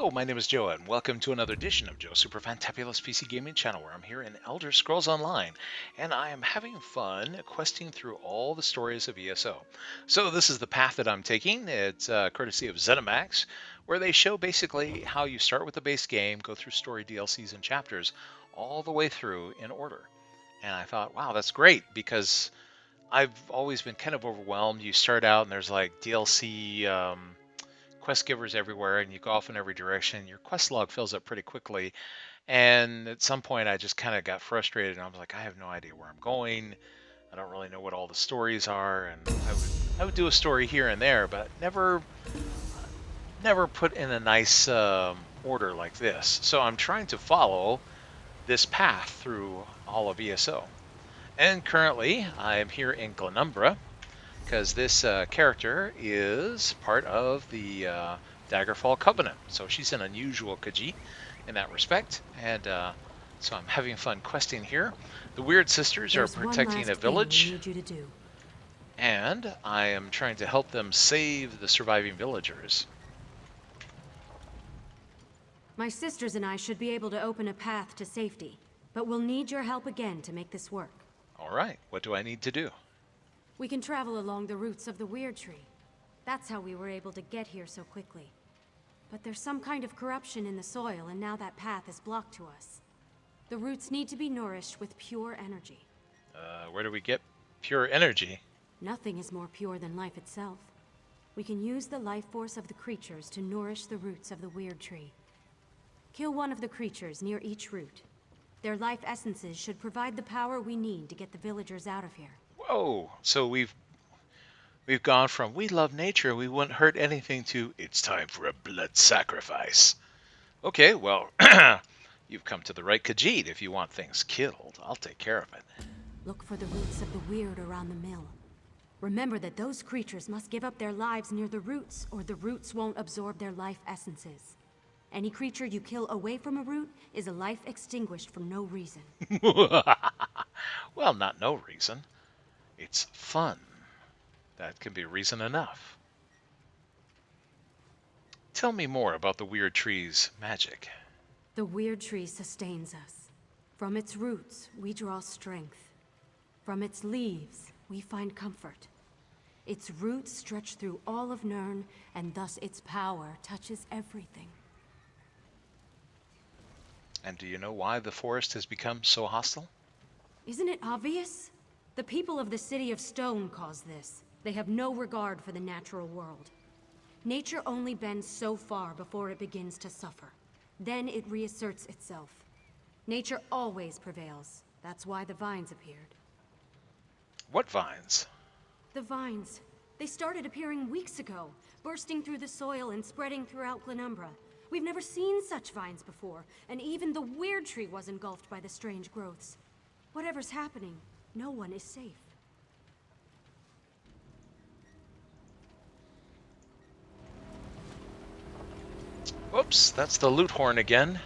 Hello, my name is Joe, and welcome to another edition of Joe's Super Fantabulous PC Gaming Channel, where I'm here in Elder Scrolls Online, and I am having fun questing through all the stories of ESO. So this is the path that I'm taking. It's courtesy of ZeniMax, where they show basically how you start with the base game, go through story DLCs and chapters, all the way through in order. And I thought, wow, that's great, because I've always been kind of overwhelmed. You start out and there's like DLC quest givers everywhere, and you go off in every direction. Your quest log fills up pretty quickly, and at some point I just kind of got frustrated, and I was like, I have no idea where I'm going. I don't really know what all the stories are, and I would do a story here and there, but never put in a nice order like this. So I'm trying to follow this path through all of ESO. And currently I am here in Glenumbra, because this character is part of the Daggerfall Covenant. So she's an unusual Khajiit in that respect. And so I'm having fun questing here. The Wyrd Sisters are protecting a village. Need you to do. And I am trying to help them save the surviving villagers. My sisters and I should be able to open a path to safety, but we'll need your help again to make this work. All right, what do I need to do? We can travel along the roots of the Wyrd tree. That's how we were able to get here so quickly. But there's some kind of corruption in the soil, and now that path is blocked to us. The roots need to be nourished with pure energy. Where do we get pure energy? Nothing is more pure than life itself. We can use the life force of the creatures to nourish the roots of the Wyrd tree. Kill one of the creatures near each root. Their life essences should provide the power we need to get the villagers out of here. Whoa! So we've gone from we love nature, we wouldn't hurt anything, to it's time for a blood sacrifice. Okay, well, you've come to the right Khajiit. If you want things killed, I'll take care of it. Look for the roots of the Wyrd around the mill. Remember that those creatures must give up their lives near the roots, or the roots won't absorb their life essences. Any creature you kill away from a root is a life extinguished for no reason. Well, not no reason. It's fun. That can be reason enough. Tell me more about the Wyrd tree's magic. The Wyrd tree sustains us. From its roots, we draw strength. From its leaves, we find comfort. Its roots stretch through all of Nirn, and thus its power touches everything. And do you know why the forest has become so hostile? Isn't it obvious? The people of the City of Stone cause this. They have no regard for the natural world. Nature only bends so far before it begins to suffer. Then it reasserts itself. Nature always prevails. That's why the vines appeared. What vines? The vines. They started appearing weeks ago, bursting through the soil and spreading throughout Glenumbra. We've never seen such vines before, and even the Wyrd tree was engulfed by the strange growths. Whatever's happening, no one is safe. Whoops, that's the loot horn again.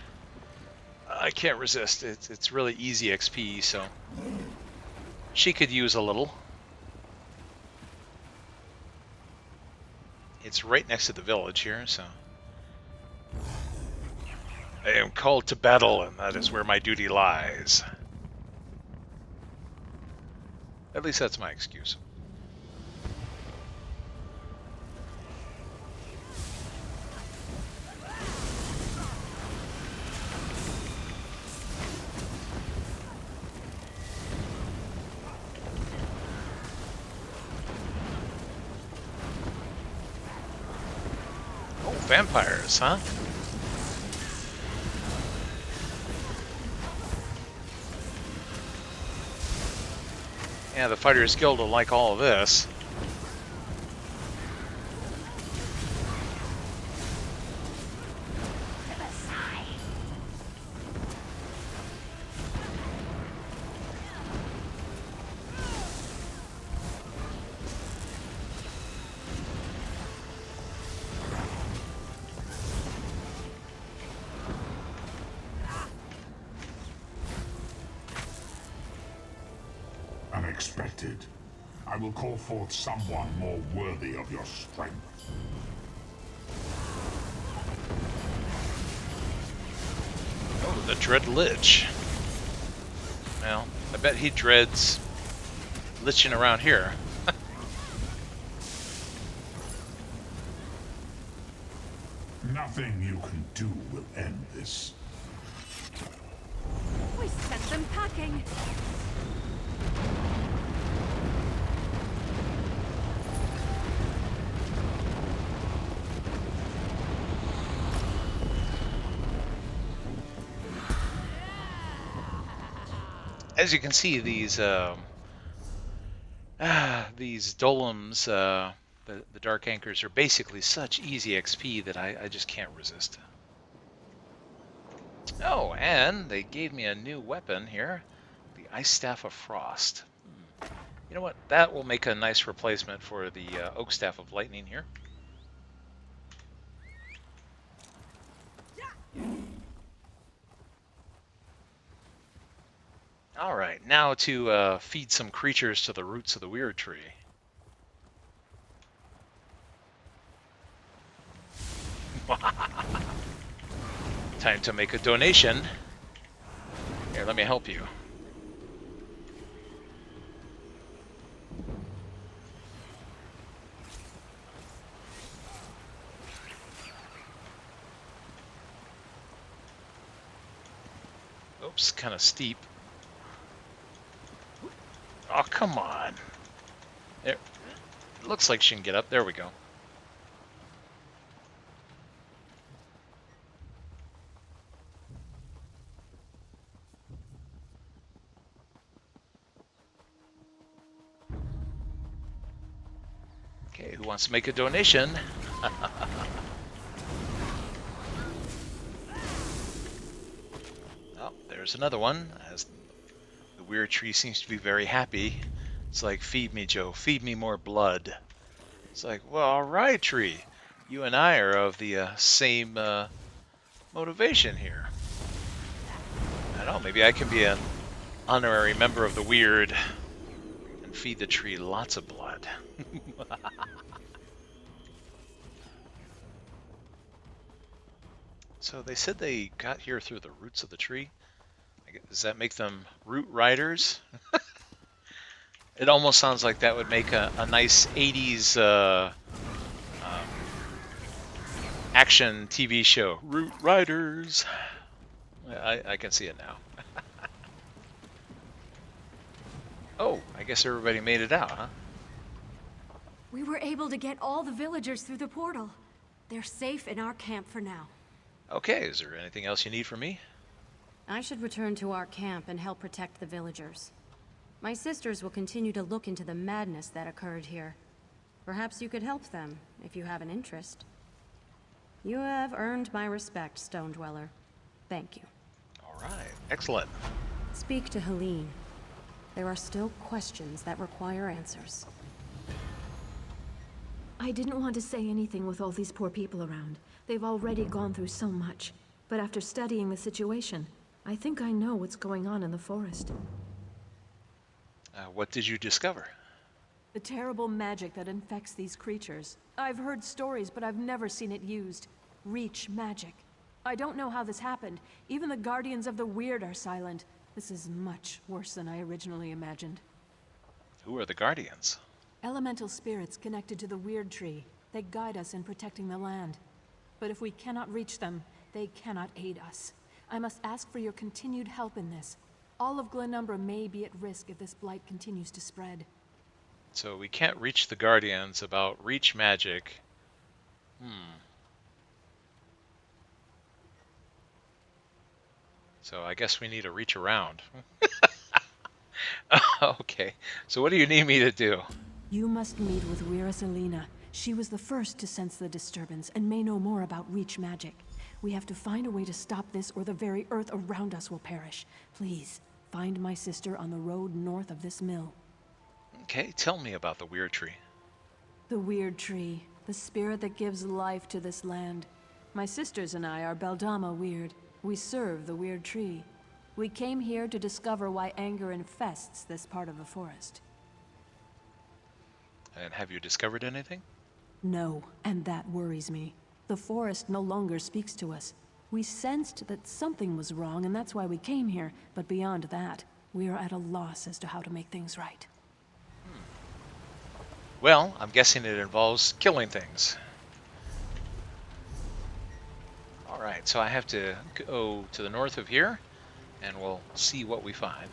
I can't resist. It's really easy XP, so she could use a little. It's right next to the village here, so I am called to battle, and that is where my duty lies. At least that's my excuse. Oh, vampires, huh? Yeah, the Fighters Guild will like all of this. Unexpected. I will call forth someone more worthy of your strength. The Dread Lich. Well, I bet he dreads liching around here. Nothing you can do will end this. We sent them packing. As you can see, these dolems, the Dark Anchors, are basically such easy XP that I just can't resist. Oh, and they gave me a new weapon here, the Ice Staff of Frost. You know what? That will make a nice replacement for the Oak Staff of Lightning here. Alright, now to feed some creatures to the roots of the Wyrd tree. Time to make a donation. Here, let me help you. Oops, kind of steep. Oh, come on. There. Looks like she can get up. There we go. Okay, who wants to make a donation? Oh, there's another one. As the Wyrd tree seems to be very happy. It's like, feed me, Joe. Feed me more blood. It's like, well, all right, tree. You and I are of the same motivation here. I don't know, maybe I can be an honorary member of the Wyrd and feed the tree lots of blood. So they said they got here through the roots of the tree. Does that make them root riders? It almost sounds like that would make a nice 80s action TV show. Root riders. I can see it now. Oh, I guess everybody made it out, huh? We were able to get all the villagers through the portal. They're safe in our camp for now. Okay, is there anything else you need from me? I should return to our camp and help protect the villagers. My sisters will continue to look into the madness that occurred here. Perhaps you could help them, if you have an interest. You have earned my respect, Stone Dweller. Thank you. All right, excellent. Speak to Helene. There are still questions that require answers. I didn't want to say anything with all these poor people around. They've already gone through so much. But after studying the situation, I think I know what's going on in the forest. What did you discover? The terrible magic that infects these creatures. I've heard stories, but I've never seen it used. Reach magic. I don't know how this happened. Even the guardians of the Wyrd are silent. This is much worse than I originally imagined. Who are the Guardians? Elemental spirits connected to the Wyrd tree. They guide us in protecting the land. But if we cannot reach them, they cannot aid us. I must ask for your continued help in this. All of Glenumbra may be at risk if this blight continues to spread. So we can't reach the Guardians about reach magic. So I guess we need to reach around. Okay, so what do you need me to do? You must meet with Wyrd Sisters. She was the first to sense the disturbance and may know more about reach magic. We have to find a way to stop this or the very earth around us will perish. Please, find my sister on the road north of this mill. Okay, tell me about the Wyrd tree. The Wyrd tree, the spirit that gives life to this land. My sisters and I are Beldama Wyrd. We serve the Wyrd tree. We came here to discover why anger infests this part of the forest. And have you discovered anything? No, and that worries me. The forest no longer speaks to us. We sensed that something was wrong, and that's why we came here. But beyond that, we are at a loss as to how to make things right. Well, I'm guessing it involves killing things. Alright, so I have to go to the north of here, and we'll see what we find.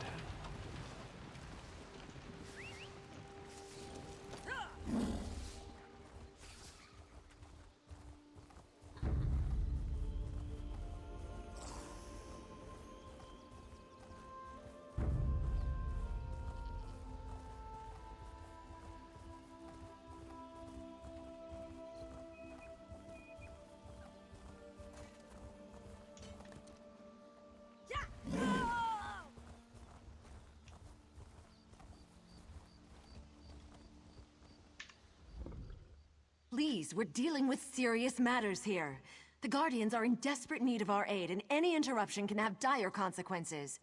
Please, we're dealing with serious matters here. The Guardians are in desperate need of our aid, and any interruption can have dire consequences.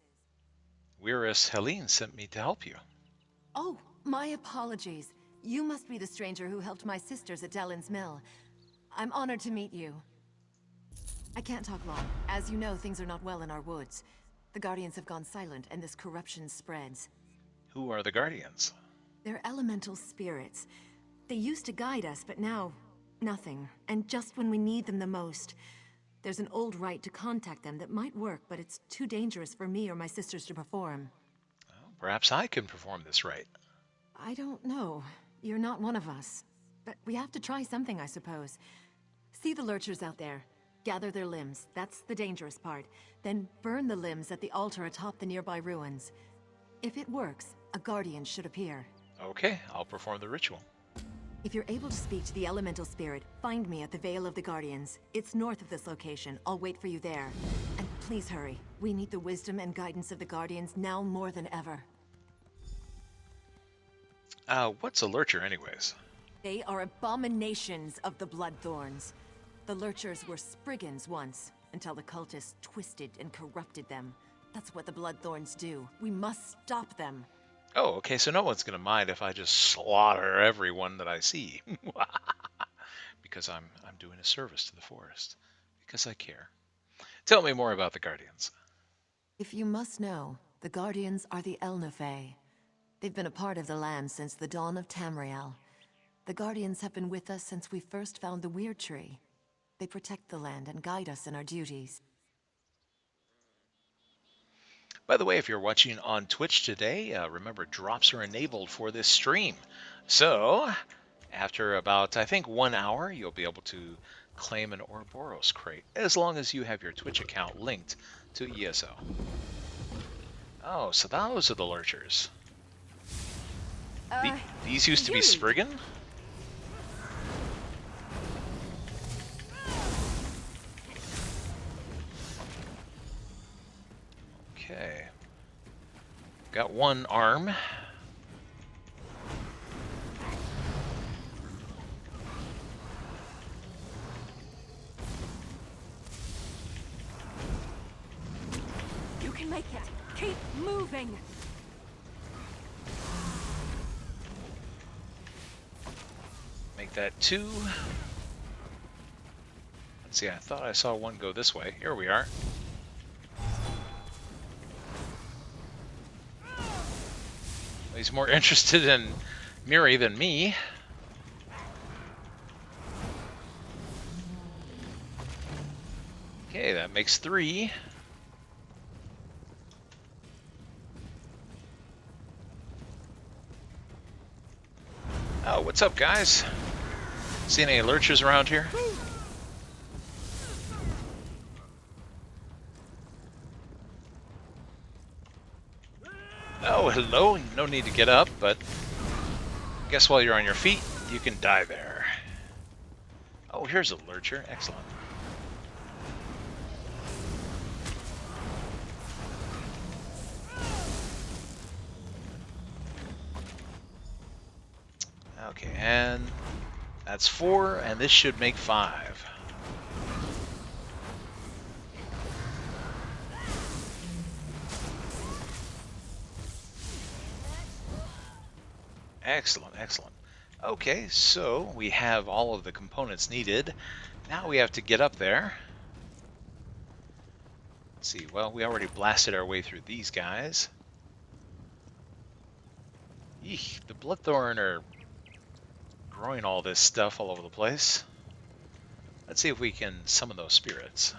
Wyrd Helene sent me to help you. Oh, my apologies. You must be the stranger who helped my sisters at Dellin's Mill. I'm honored to meet you. I can't talk long. As you know, things are not well in our woods. The Guardians have gone silent, and this corruption spreads. Who are the Guardians? They're elemental spirits. They used to guide us, but now, nothing. And just when we need them the most. There's an old rite to contact them that might work, but it's too dangerous for me or my sisters to perform. Well, perhaps I can perform this rite. I don't know. You're not one of us. But we have to try something, I suppose. See the Lurchers out there. Gather their limbs. That's the dangerous part. Then burn the limbs at the altar atop the nearby ruins. If it works, a Guardian should appear. Okay, I'll perform the ritual. If you're able to speak to the elemental spirit, find me at the Vale of the Guardians. It's north of this location. I'll wait for you there. And please hurry. We need the wisdom and guidance of the Guardians now more than ever. What's a Lurcher anyways? They are abominations of the bloodthorns. The Lurchers were Spriggans once, until the cultists twisted and corrupted them. That's what the bloodthorns do. We must stop them. Oh, okay, so no one's going to mind if I just slaughter everyone that I see. Because I'm doing a service to the forest. Because I care. Tell me more about the Guardians. If you must know, the Guardians are the Elnafey. They've been a part of the land since the dawn of Tamriel. The Guardians have been with us since we first found the Wyrd Tree. They protect the land and guide us in our duties. By the way, if you're watching on Twitch today, remember drops are enabled for this stream. So, after about, I think, 1 hour, you'll be able to claim an Ouroboros crate, as long as you have your Twitch account linked to ESO. Oh, so those are the Lurchers. These used to be Spriggan? Okay. Got one arm. You can make it. Keep moving. Make that 2. Let's see, I thought I saw one go this way. Here we are. He's more interested in Miri than me. Okay, that makes 3. Oh, what's up, guys? See any Lurchers around here? Oh, hello. No need to get up, but I guess while you're on your feet, you can die there. Oh, here's a Lurcher. Excellent. Okay, and that's 4, and this should make 5. Excellent, excellent. Okay, so we have all of the components needed. Now we have to get up there. Let's see, well, we already blasted our way through these guys. Eek, the bloodthorn are growing all this stuff all over the place. Let's see if we can summon those spirits.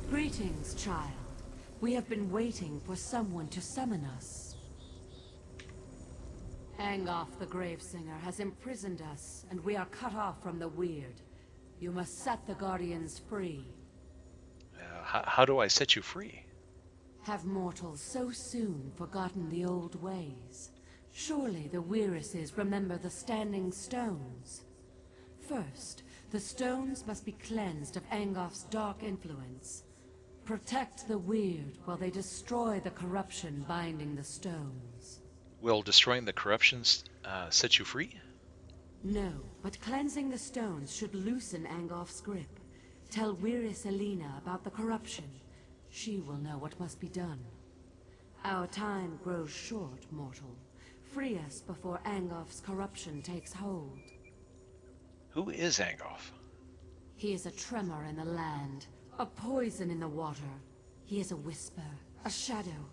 Greetings, child. We have been waiting for someone to summon us. Angoff the Gravesinger has imprisoned us, and we are cut off from the Wyrd. You must set the Guardians free. How do I set you free? Have mortals so soon forgotten the old ways? Surely the Wyrises remember the Standing Stones. First, the stones must be cleansed of Angoff's dark influence. Protect the Wyrd while they destroy the corruption binding the stones. Will destroying the corruptions set you free? No, but cleansing the stones should loosen Angoff's grip. Tell Wyris Elena about the corruption. She will know what must be done. Our time grows short, mortal. Free us before Angoff's corruption takes hold. Who is Angoff? He is a tremor in the land, a poison in the water. He is a whisper, a shadow,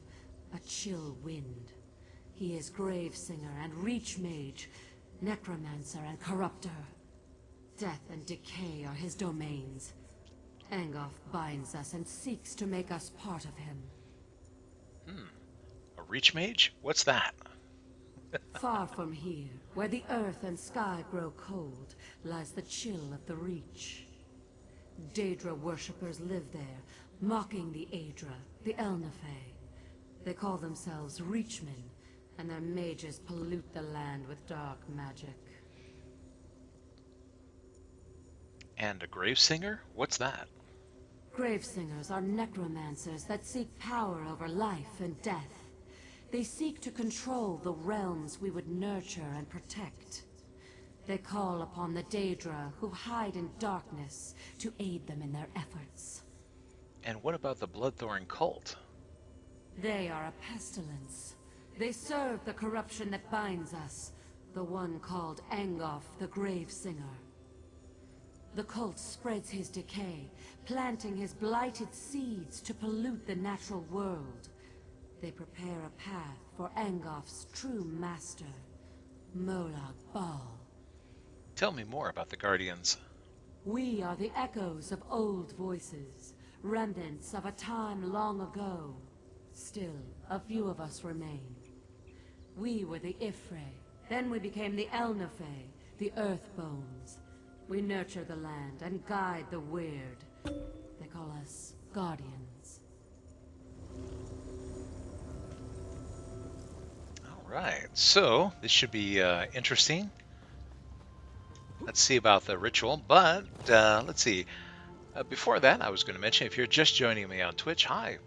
a chill wind. He is Gravesinger and Reach Mage, Necromancer and Corruptor. Death and decay are his domains. Angoff binds us and seeks to make us part of him. A Reach Mage? What's that? Far from here, where the earth and sky grow cold, lies the chill of the Reach. Daedra worshippers live there, mocking the Aedra, the Elnafey. They call themselves Reachmen, and their mages pollute the land with dark magic. And a Gravesinger? What's that? Gravesingers are necromancers that seek power over life and death. They seek to control the realms we would nurture and protect. They call upon the Daedra, who hide in darkness, to aid them in their efforts. And what about the Bloodthorn cult? They are a pestilence. They serve the corruption that binds us, the one called Angoff the Gravesinger. The cult spreads his decay, planting his blighted seeds to pollute the natural world. They prepare a path for Angoff's true master, Molag Bal. Tell me more about the Guardians. We are the echoes of old voices, remnants of a time long ago. Still, a few of us remain. We were the Ifrei, then we became the Elnafey, the Earthbones. We nurture the land and guide the Wyrd. They call us Guardians. Alright, so this should be interesting. Let's see about the ritual, but let's see. Before that, I was going to mention, if you're just joining me on Twitch, hi.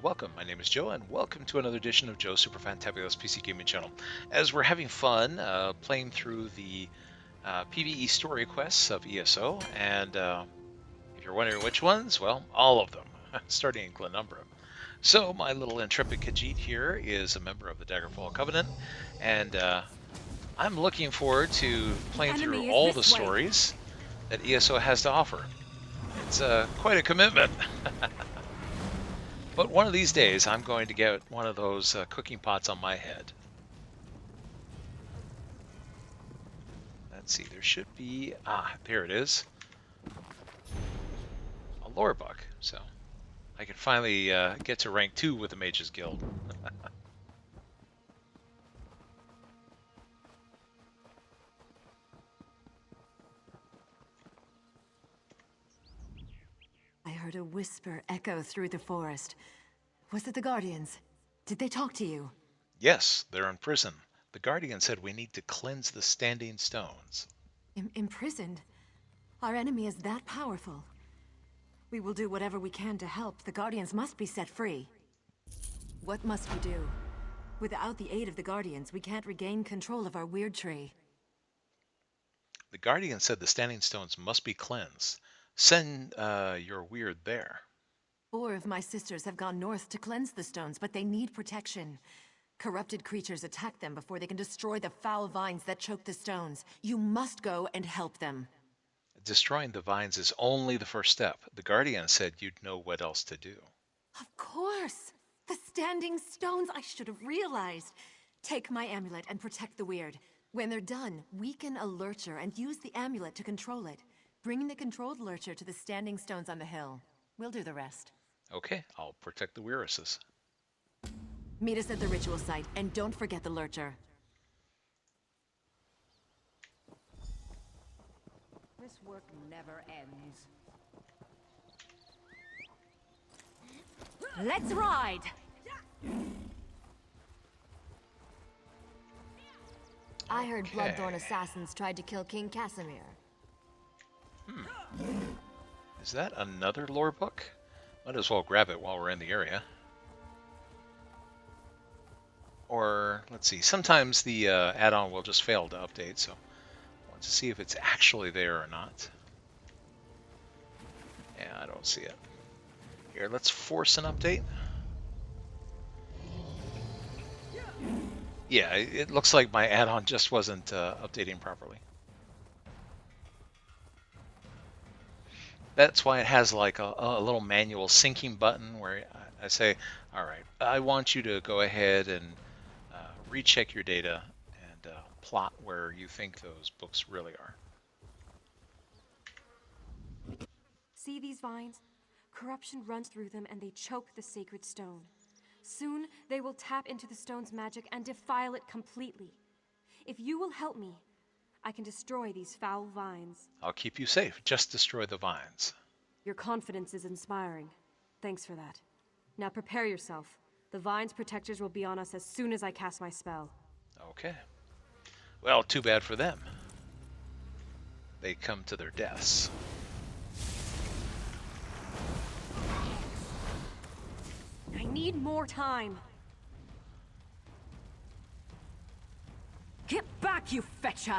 Welcome, my name is Joe, and welcome to another edition of Joe's Super Fantabulous PC Gaming Channel. As we're having fun playing through the PvE story quests of ESO, and if you're wondering which ones, well, all of them, starting in Glenumbra. So my little intrepid Khajiit here is a member of the Daggerfall Covenant, and I'm looking forward to playing through all the stories that ESO has to offer. It's quite a commitment. But one of these days, I'm going to get one of those cooking pots on my head. Let's see, there should be... there it is. A lore book, so I can finally get to rank 2 with the Mages Guild. I heard a whisper echo through the forest. Was it the Guardians? Did they talk to you? Yes, they're in prison. The Guardian said we need to cleanse the Standing Stones. Imprisoned? Our enemy is that powerful. We will do whatever we can to help. The Guardians must be set free. What must we do? Without the aid of the Guardians, we can't regain control of our Wyrd tree. The Guardian said the Standing Stones must be cleansed. Send your Wyrd there. 4 of my sisters have gone north to cleanse the stones, but they need protection. Corrupted creatures attack them before they can destroy the foul vines that choke the stones. You must go and help them. destroying the vines is only the first step. The Guardian said you'd know what else to do. Of course! The standing stones, I should have realized. Take my amulet and protect the Wyrd. When they're done, weaken a Lurcher and use the amulet to control it. Bring the controlled Lurcher to the standing stones on the hill. We'll do the rest. Okay, I'll protect the Wyrises. Meet us at the ritual site, and don't forget the Lurcher. This work never ends. Let's ride! I heard Okay. bloodthorn assassins tried to kill King Casimir. Is that another lore book? Might as well grab it while we're in the area. Or, let's see, sometimes the add-on will just fail to update, so I want to see if it's actually there or not. Yeah, I don't see it. Here, let's force an update. Yeah, it looks like my add-on just wasn't updating properly. That's why it has like a little manual syncing button where I say, all right, I want you to go ahead and recheck your data and plot where you think those books really are. See these vines? Corruption runs through them and they choke the sacred stone. Soon, they will tap into the stone's magic and defile it completely. If you will help me, I can destroy these foul vines. I'll keep you safe. Just destroy the vines. Your confidence is inspiring. Thanks for that. Now prepare yourself. The vine's protectors will be on us as soon as I cast my spell. Okay. Well, too bad for them. They come to their deaths. I need more time. Get back, you fetcher!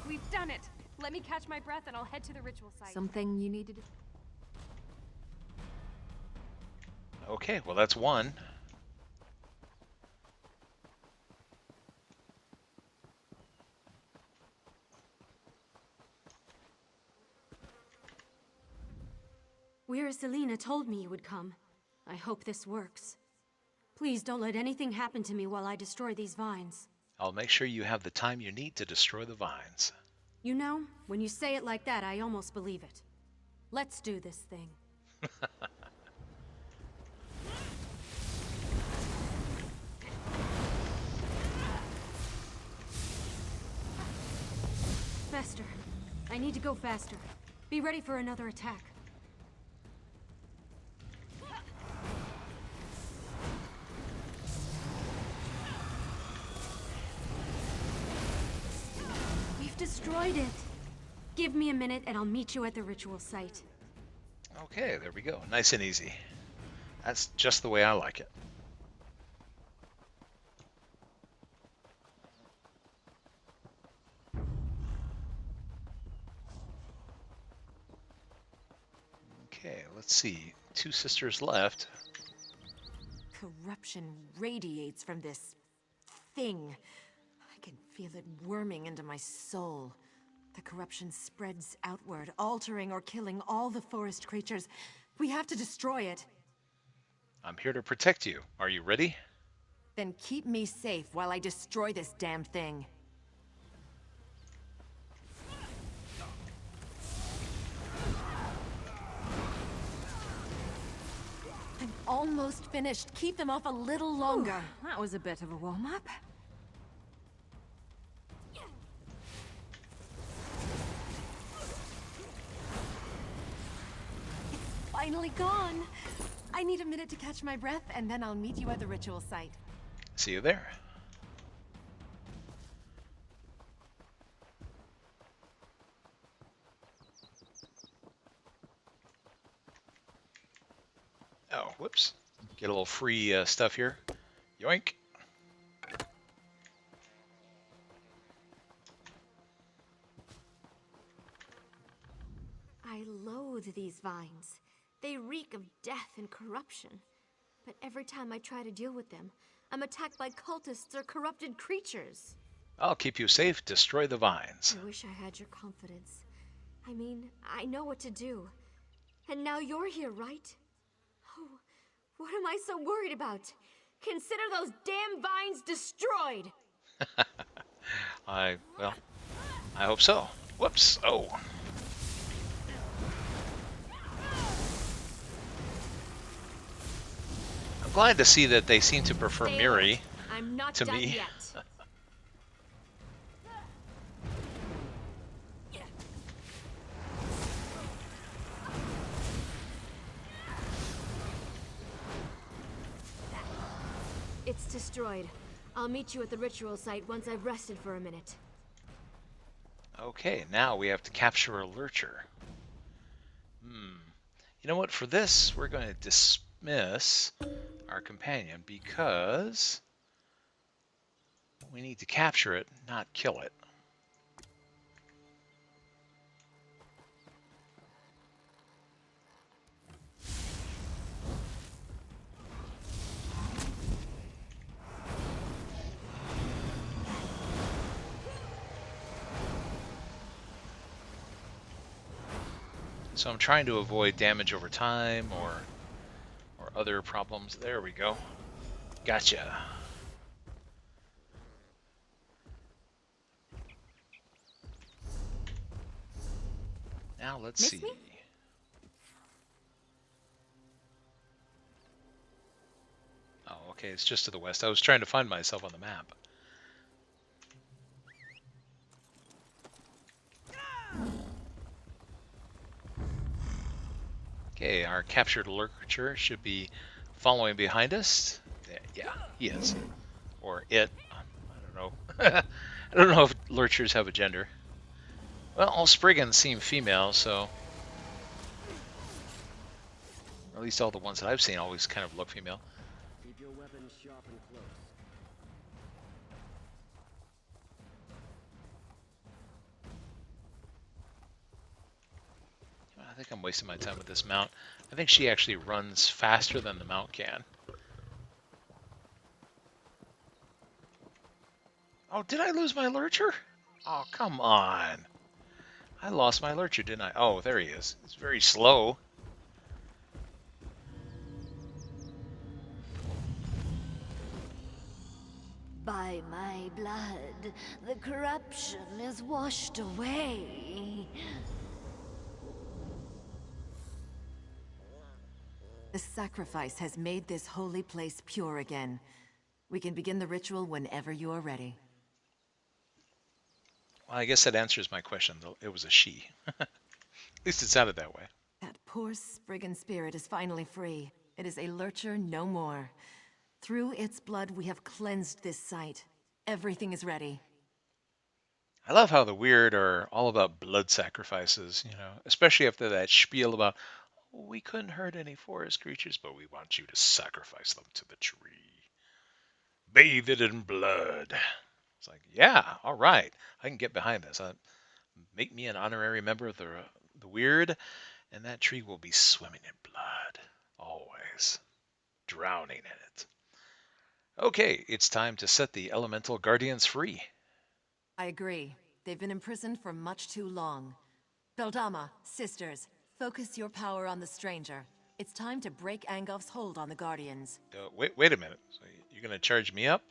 We've done it. Let me catch my breath and I'll head to the ritual site. Something you need to do? Okay, well that's one. Selena told me you would come. I hope this works. Please don't let anything happen to me while I destroy these vines. I'll make sure you have the time you need to destroy the vines. You know, when you say it like that, I almost believe it. Let's do this thing. Faster. I need to go faster. Be ready for another attack. We've destroyed it. Give me a minute and I'll meet you at the ritual site. Okay, there we go. Nice and easy. That's just the way I like it. Okay, let's see. 2 sisters left. Corruption radiates from this thing. I can feel it worming into my soul. The corruption spreads outward, altering or killing all the forest creatures. We have to destroy it. I'm here to protect you. Are you ready? Then keep me safe while I destroy this damn thing. I'm almost finished. Keep them off a little longer. That was a bit of a warm-up. Finally gone. I need a minute to catch my breath, and then I'll meet you at the ritual site. See you there. Oh, whoops. Get a little free stuff here. Yoink. I loathe these vines. They reek of death and corruption. But every time I try to deal with them, I'm attacked by cultists or corrupted creatures. I'll keep you safe. Destroy the vines. I wish I had your confidence. I mean, I know what to do. And now you're here, right? Oh, what am I so worried about? Consider those damn vines destroyed! Well, I hope so. Whoops. Oh. I'm glad to see that they seem to prefer Stay Miri alert. I'm not to done me. yet. It's destroyed. I'll meet you at the ritual site once I've rested for a minute. Okay, now we have to capture a Lurcher. You know what? For this, we're going to dismiss our companion because we need to capture it, not kill it. So I'm trying to avoid damage over time or other problems. There we go. Gotcha. Now let's Miss see. me? Oh, okay, it's just to the west. I was trying to find myself on the map. Okay, our captured Lurcher should be following behind us. Yeah, he is. Or it. I don't know. I don't know if Lurchers have a gender. Well, all Spriggans seem female, so... Or at least all the ones that I've seen always kind of look female. Keep your weapons sharp and close. I think I'm wasting my time with this mount. I think she actually runs faster than the mount can. Oh, did I lose my Lurcher? Oh, come on. I lost my Lurcher, didn't I? Oh, there he is. He's very slow. By my blood, the corruption is washed away. The sacrifice has made this holy place pure again. We can begin the ritual whenever you are ready. Well, I guess that answers my question, though. It was a she. At least it sounded that way. That poor Spriggan spirit is finally free. It is a Lurcher no more. Through its blood, we have cleansed this site. Everything is ready. I love how the Wyrd are all about blood sacrifices, you know, especially after that spiel about, oh, we couldn't hurt any forest creatures, but we want you to sacrifice them to the tree. Bathe it in blood. It's like, yeah, all right. I can get behind this. Make me an honorary member of the Wyrd, and that tree will be swimming in blood. Always. Drowning in it. Okay, it's time to set the elemental guardians free. I agree. They've been imprisoned for much too long. Beldama, sisters, focus your power on the stranger. It's time to break Angof's hold on the Guardians. Wait a minute. So you're going to charge me up?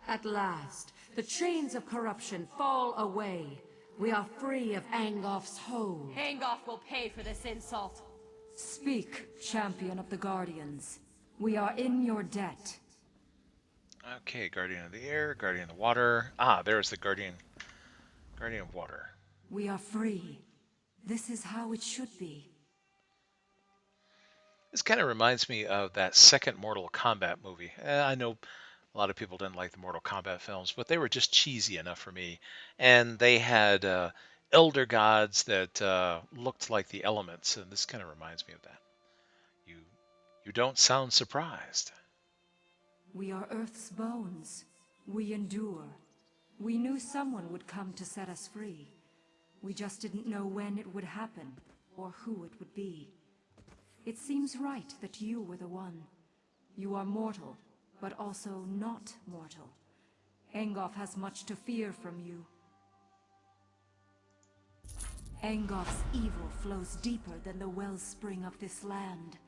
At last, the chains of corruption fall away. We are free of Angof's hold. Angof will pay for this insult. Speak, champion of the Guardians. We are in your debt. Okay, Guardian of the Air, Guardian of the Water. Ah, there's the Guardian of Water. We are free. This is how it should be. This kind of reminds me of that second Mortal Kombat movie. I know a lot of people didn't like the Mortal Kombat films, but they were just cheesy enough for me. And they had elder gods that looked like the elements, and this kind of reminds me of that. You don't sound surprised. We are Earth's bones. We endure. We knew someone would come to set us free. We just didn't know when it would happen, or who it would be. It seems right that you were the one. You are mortal, but also not mortal. Engoff has much to fear from you. Engoff's evil flows deeper than the wellspring of this land.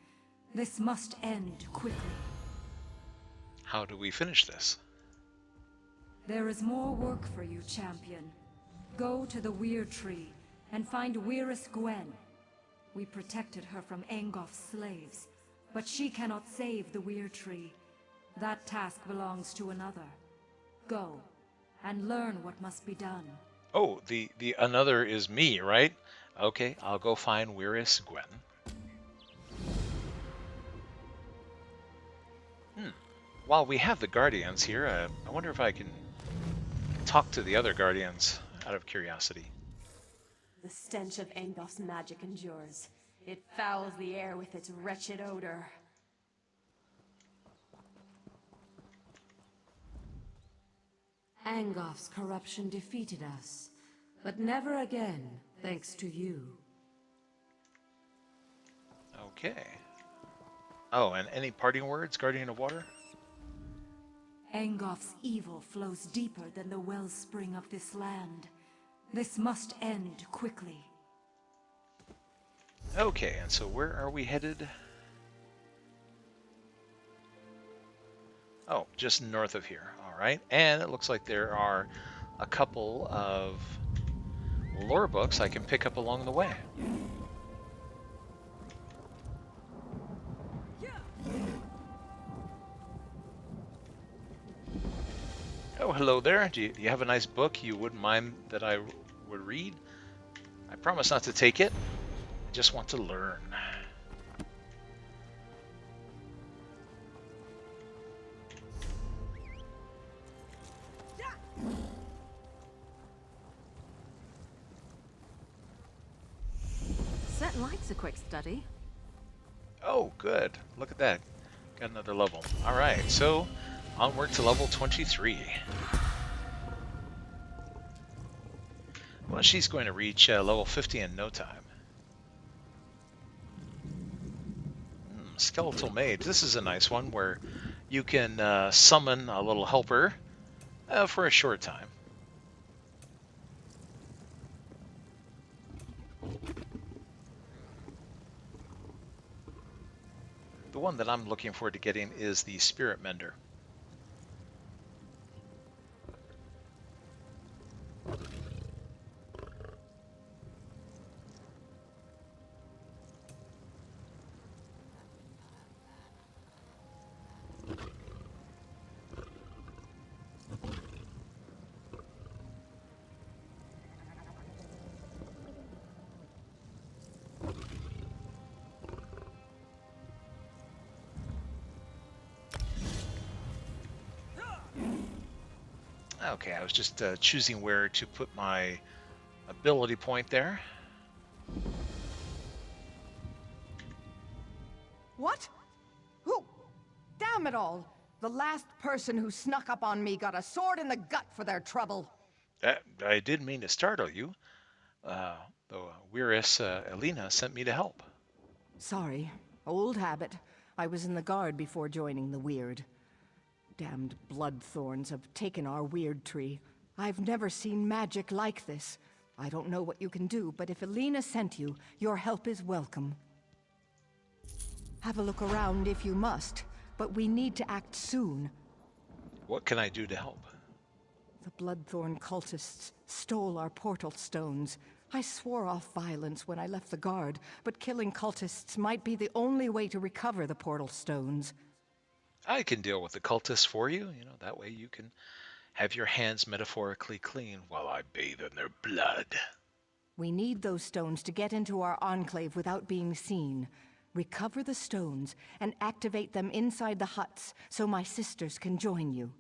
This must end quickly. How do we finish this? There is more work for you, champion. Go to the Wyrd Tree and find Wyrd Gwen. We protected her from Engoff's slaves, but she cannot save the Wyrd Tree. That task belongs to another. Go, and learn what must be done. Oh, the another is me, right? Okay, I'll go find Wyrd Gwen. While we have the Guardians here, I wonder if I can talk to the other Guardians out of curiosity. The stench of Engoff's magic endures. It fouls the air with its wretched odor. Engoff's corruption defeated us, but never again, thanks to you. Okay. Oh, and any parting words, Guardian of Water? Engoff's evil flows deeper than the wellspring of this land. This must end quickly. Okay, and so where are we headed? Oh, just north of here. All right. And it looks like there are a couple of lore books I can pick up along the way. Oh, hello there. Do you have a nice book you wouldn't mind that I would read? I promise not to take it. I just want to learn. Set likes a quick study. Oh, good. Look at that. Got another level. All right, so onward to level 23. Well, she's going to reach level 50 in no time. Skeletal Mage. This is a nice one where you can summon a little helper for a short time. The one that I'm looking forward to getting is the Spirit Mender. Okay, I was just choosing where to put my ability point there. What? Who? Damn it all! The last person who snuck up on me got a sword in the gut for their trouble. I didn't mean to startle you. Though Wyrd Elena sent me to help. Sorry. Old habit. I was in the guard before joining the Wyrd. Damned bloodthorns have taken our Wyrd tree. I've never seen magic like this. I don't know what you can do, but if Elena sent you, your help is welcome. Have a look around if you must, but we need to act soon. What can I do to help? The bloodthorn cultists stole our portal stones. I swore off violence when I left the guard, but killing cultists might be the only way to recover the portal stones. I can deal with the cultists for you. You know, that way you can have your hands metaphorically clean while I bathe in their blood. We need those stones to get into our enclave without being seen. Recover the stones and activate them inside the huts so my sisters can join you.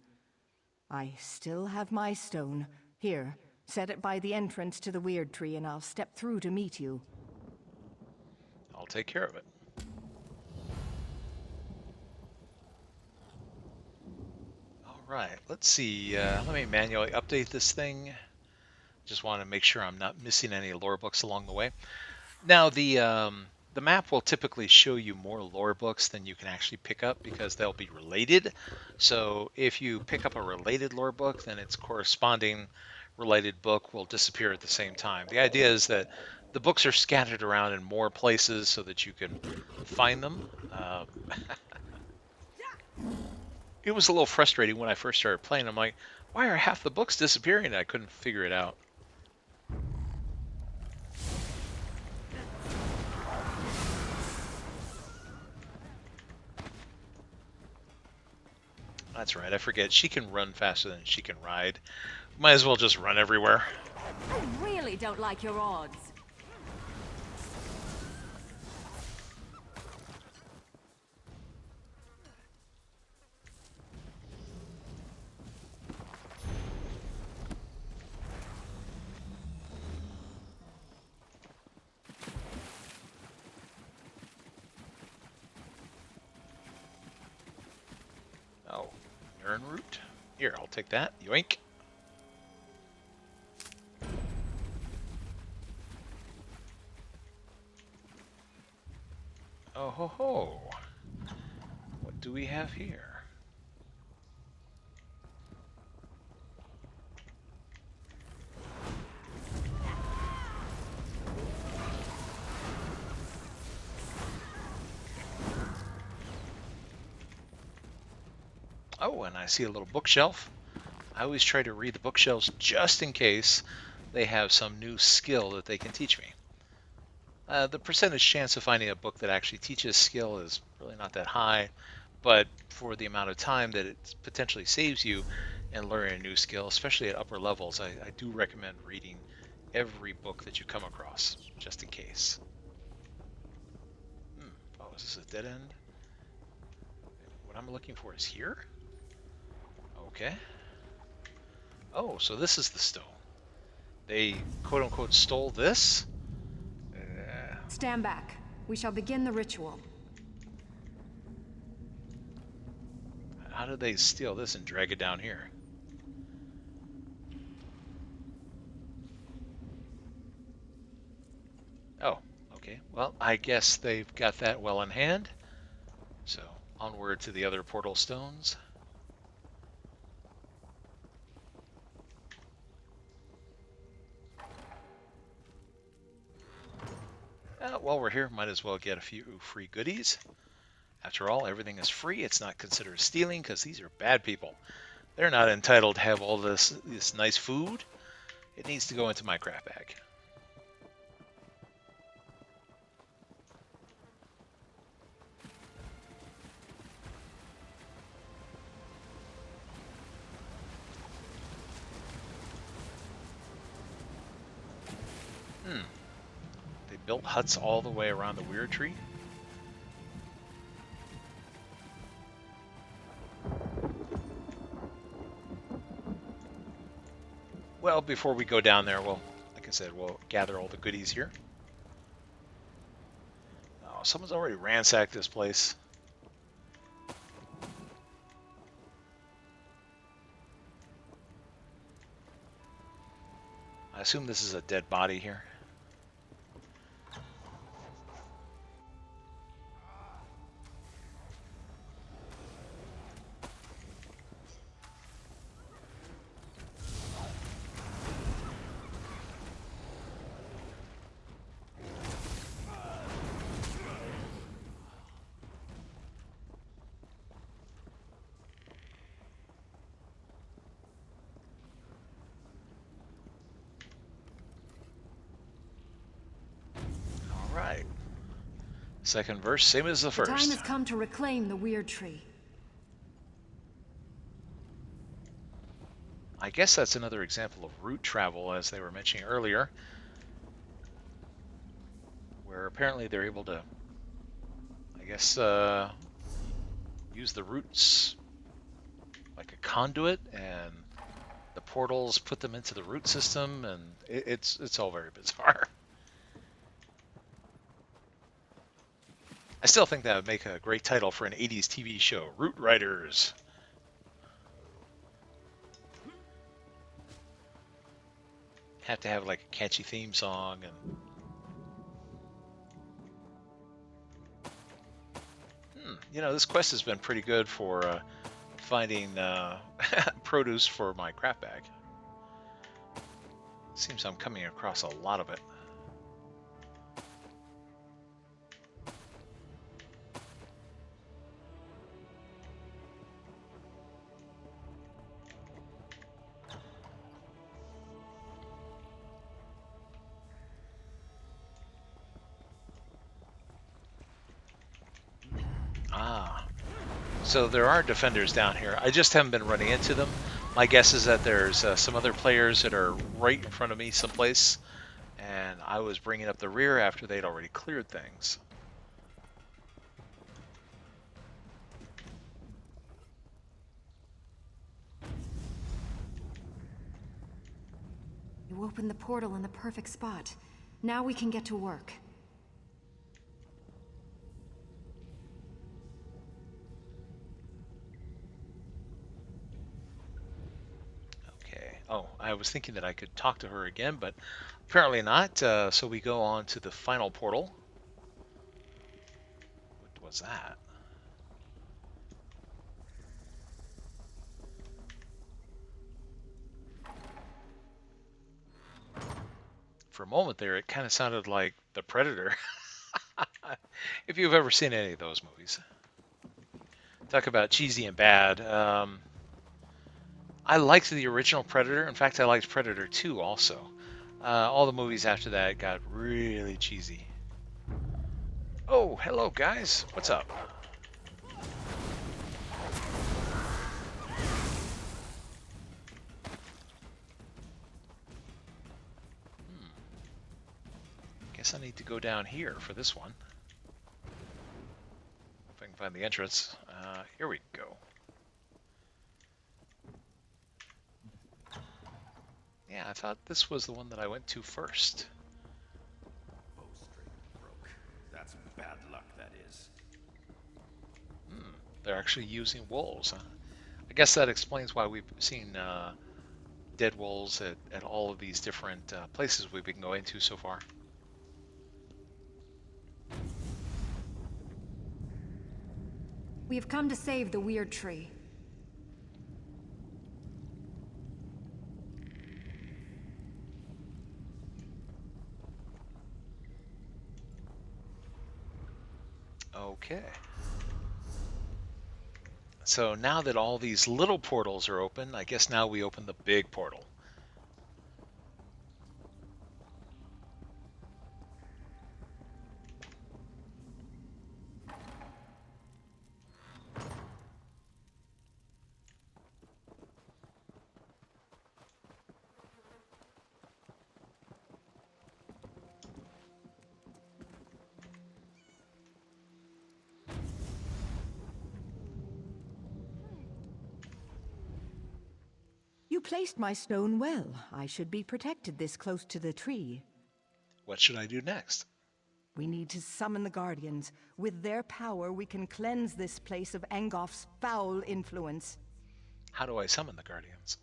I still have my stone. Here, set it by the entrance to the Wyrd tree and I'll step through to meet you. I'll take care of it. All right, let's see. Let me manually update this thing. Just want to make sure I'm not missing any lore books along the way. Now, the map will typically show you more lore books than you can actually pick up because they'll be related. So if you pick up a related lore book, then its corresponding related book will disappear at the same time. The idea is that the books are scattered around in more places so that you can find them. It was a little frustrating when I first started playing. I'm like, why are half the books disappearing? I couldn't figure it out. That's right, I forget. She can run faster than she can ride. Might as well just run everywhere. I really don't like your odds. Oh, urn root? Here, I'll take that. Yoink. Oh ho ho. What do we have here? Oh, and I see a little bookshelf. I always try to read the bookshelves just in case they have some new skill that they can teach me. The percentage chance of finding a book that actually teaches skill is really not that high, but for the amount of time that it potentially saves you in learning a new skill, especially at upper levels, I do recommend reading every book that you come across, just in case. Oh, is this a dead end? What I'm looking for is here? Okay. Oh, so this is the stone. They quote-unquote stole this? Stand back. We shall begin the ritual. How did they steal this and drag it down here? Oh, okay. Well, I guess they've got that well in hand. So, onward to the other portal stones. While we're here, might as well get a few free goodies. After all, everything is free. It's not considered stealing because these are bad people. They're not entitled to have all this nice food. It needs to go into my crap bag. They built huts all the way around the Wyrd tree. Well, before we go down there, well, like I said, we'll gather all the goodies here. Oh, someone's already ransacked this place. I assume this is a dead body here. Right. Second verse, same as the first. The time has come to reclaim the Wyrd tree. I guess that's another example of route travel, as they were mentioning earlier, where apparently they're able to, I guess, use the roots like a conduit, and the portals put them into the root system, and it's all very bizarre. I still think that would make a great title for an 80s TV show, Root Riders. Have to have like a catchy theme song and. You know, this quest has been pretty good for finding produce for my craft bag. Seems I'm coming across a lot of it. So there are defenders down here. I just haven't been running into them. My guess is that there's some other players that are right in front of me someplace, and I was bringing up the rear after they'd already cleared things. You opened the portal in the perfect spot. Now we can get to work. Oh, I was thinking that I could talk to her again, but apparently not. So we go on to the final portal. What was that? For a moment there, it kind of sounded like The Predator. If you've ever seen any of those movies. Talk about cheesy and bad. I liked the original Predator. In fact, I liked Predator 2 also. All the movies after that got really cheesy. Oh, hello guys. What's up? Guess I need to go down here for this one. If I can find the entrance. Here we go. Yeah, I thought this was the one that I went to first. Bowstring broke. That's bad luck, that is. They're actually using wolves, huh? I guess that explains why we've seen dead wolves at all of these different places we've been going to so far. We have come to save the Wyrd Tree. Okay. So now that all these little portals are open, I guess now we open the big portal. You placed my stone well. I should be protected this close to the tree. What should I do next? We need to summon the Guardians. With their power, we can cleanse this place of Angoff's foul influence. How do I summon the Guardians?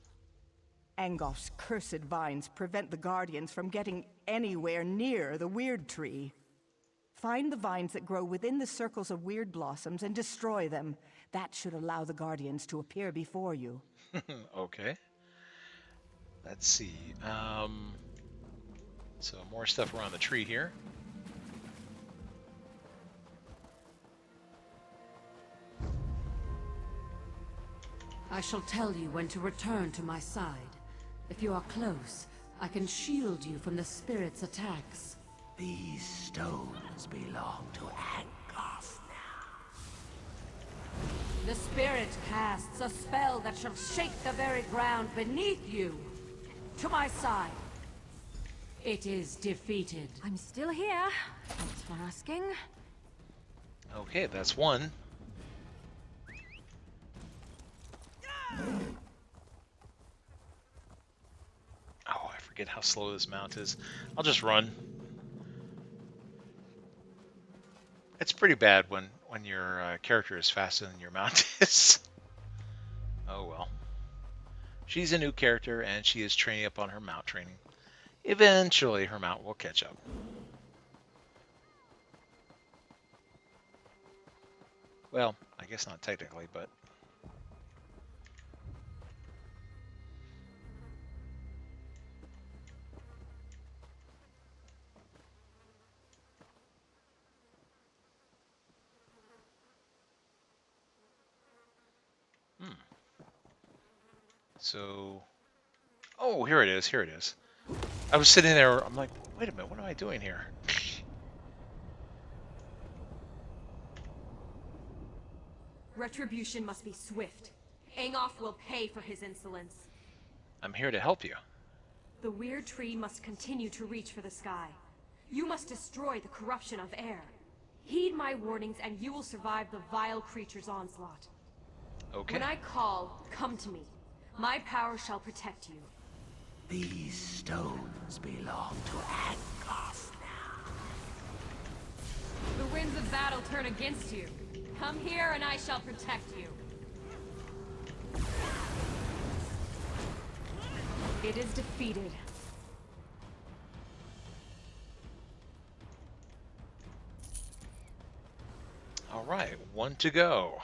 Angoff's cursed vines prevent the Guardians from getting anywhere near the Wyrd Tree. Find the vines that grow within the circles of Wyrd blossoms and destroy them. That should allow the Guardians to appear before you. Okay. Let's see. So more stuff around the tree here. I shall tell you when to return to my side. If you are close, I can shield you from the spirit's attacks. These stones belong to Angoff now. The spirit casts a spell that shall shake the very ground beneath you. To my side. It is defeated. I'm still here. Thanks for asking. Okay, that's one. Oh, I forget how slow this mount is. I'll just run. It's pretty bad when your character is faster than your mount is. Oh well. She's a new character and she is training up on her mount training. Eventually, her mount will catch up. Well, I guess not technically, but... So... Oh, here it is, here it is. I was sitting there, I'm like, wait a minute, what am I doing here? Retribution must be swift. Angoff will pay for his insolence. I'm here to help you. The Wyrd tree must continue to reach for the sky. You must destroy the corruption of air. Heed my warnings and you will survive the vile creature's onslaught. Okay. When I call, come to me. My power shall protect you. These stones belong to Angoff now. The winds of battle turn against you. Come here and I shall protect you. It is defeated. All right, one to go.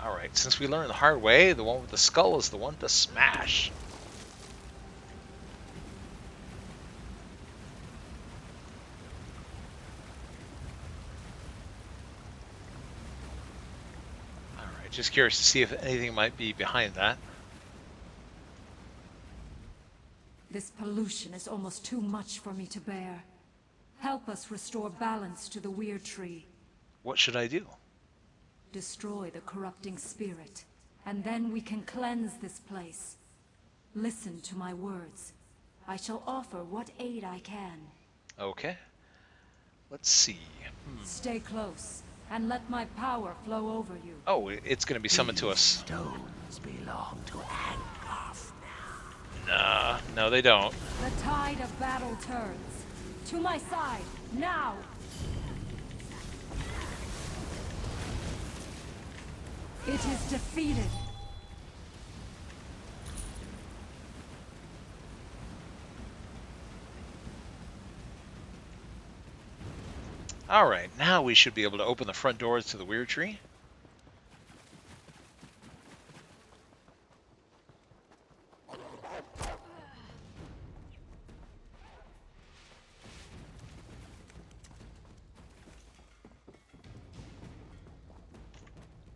Alright, since we learned the hard way, the one with the skull is the one to smash. Alright, just curious to see if anything might be behind that. This pollution is almost too much for me to bear. Help us restore balance to the Wyrd tree. What should I do? Destroy the corrupting spirit, and then we can cleanse this place. Listen to my words. I shall offer what aid I can. Okay. Let's see. Stay close, and let my power flow over you. Oh, it's going to be summoned to us. Stones belong to Angoff now. Nah, no they don't. The tide of battle turns. To my side, now! It is defeated. Alright, now we should be able to open the front doors to the Wyrd tree.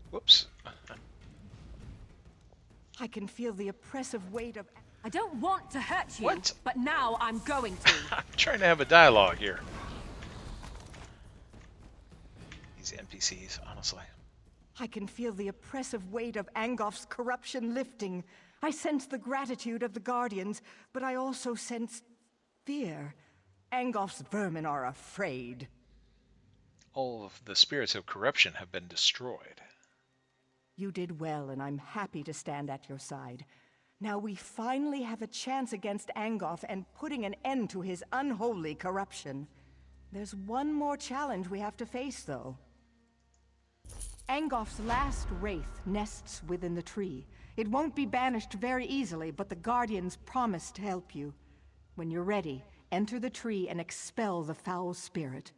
Whoops. I can feel the oppressive weight of... I don't want to hurt you, What? but now I'm going to. I'm trying to have a dialogue here. These NPCs, honestly. I can feel the oppressive weight of Angoff's corruption lifting. I sense the gratitude of the Guardians, but I also sense fear. Angoff's vermin are afraid. All of the spirits of corruption have been destroyed. You did well, and I'm happy to stand at your side. Now we finally have a chance against Angoff and putting an end to his unholy corruption. There's one more challenge we have to face, though. Angoff's last wraith nests within the tree. It won't be banished very easily, but the Guardians promise to help you. When you're ready, enter the tree and expel the foul spirit.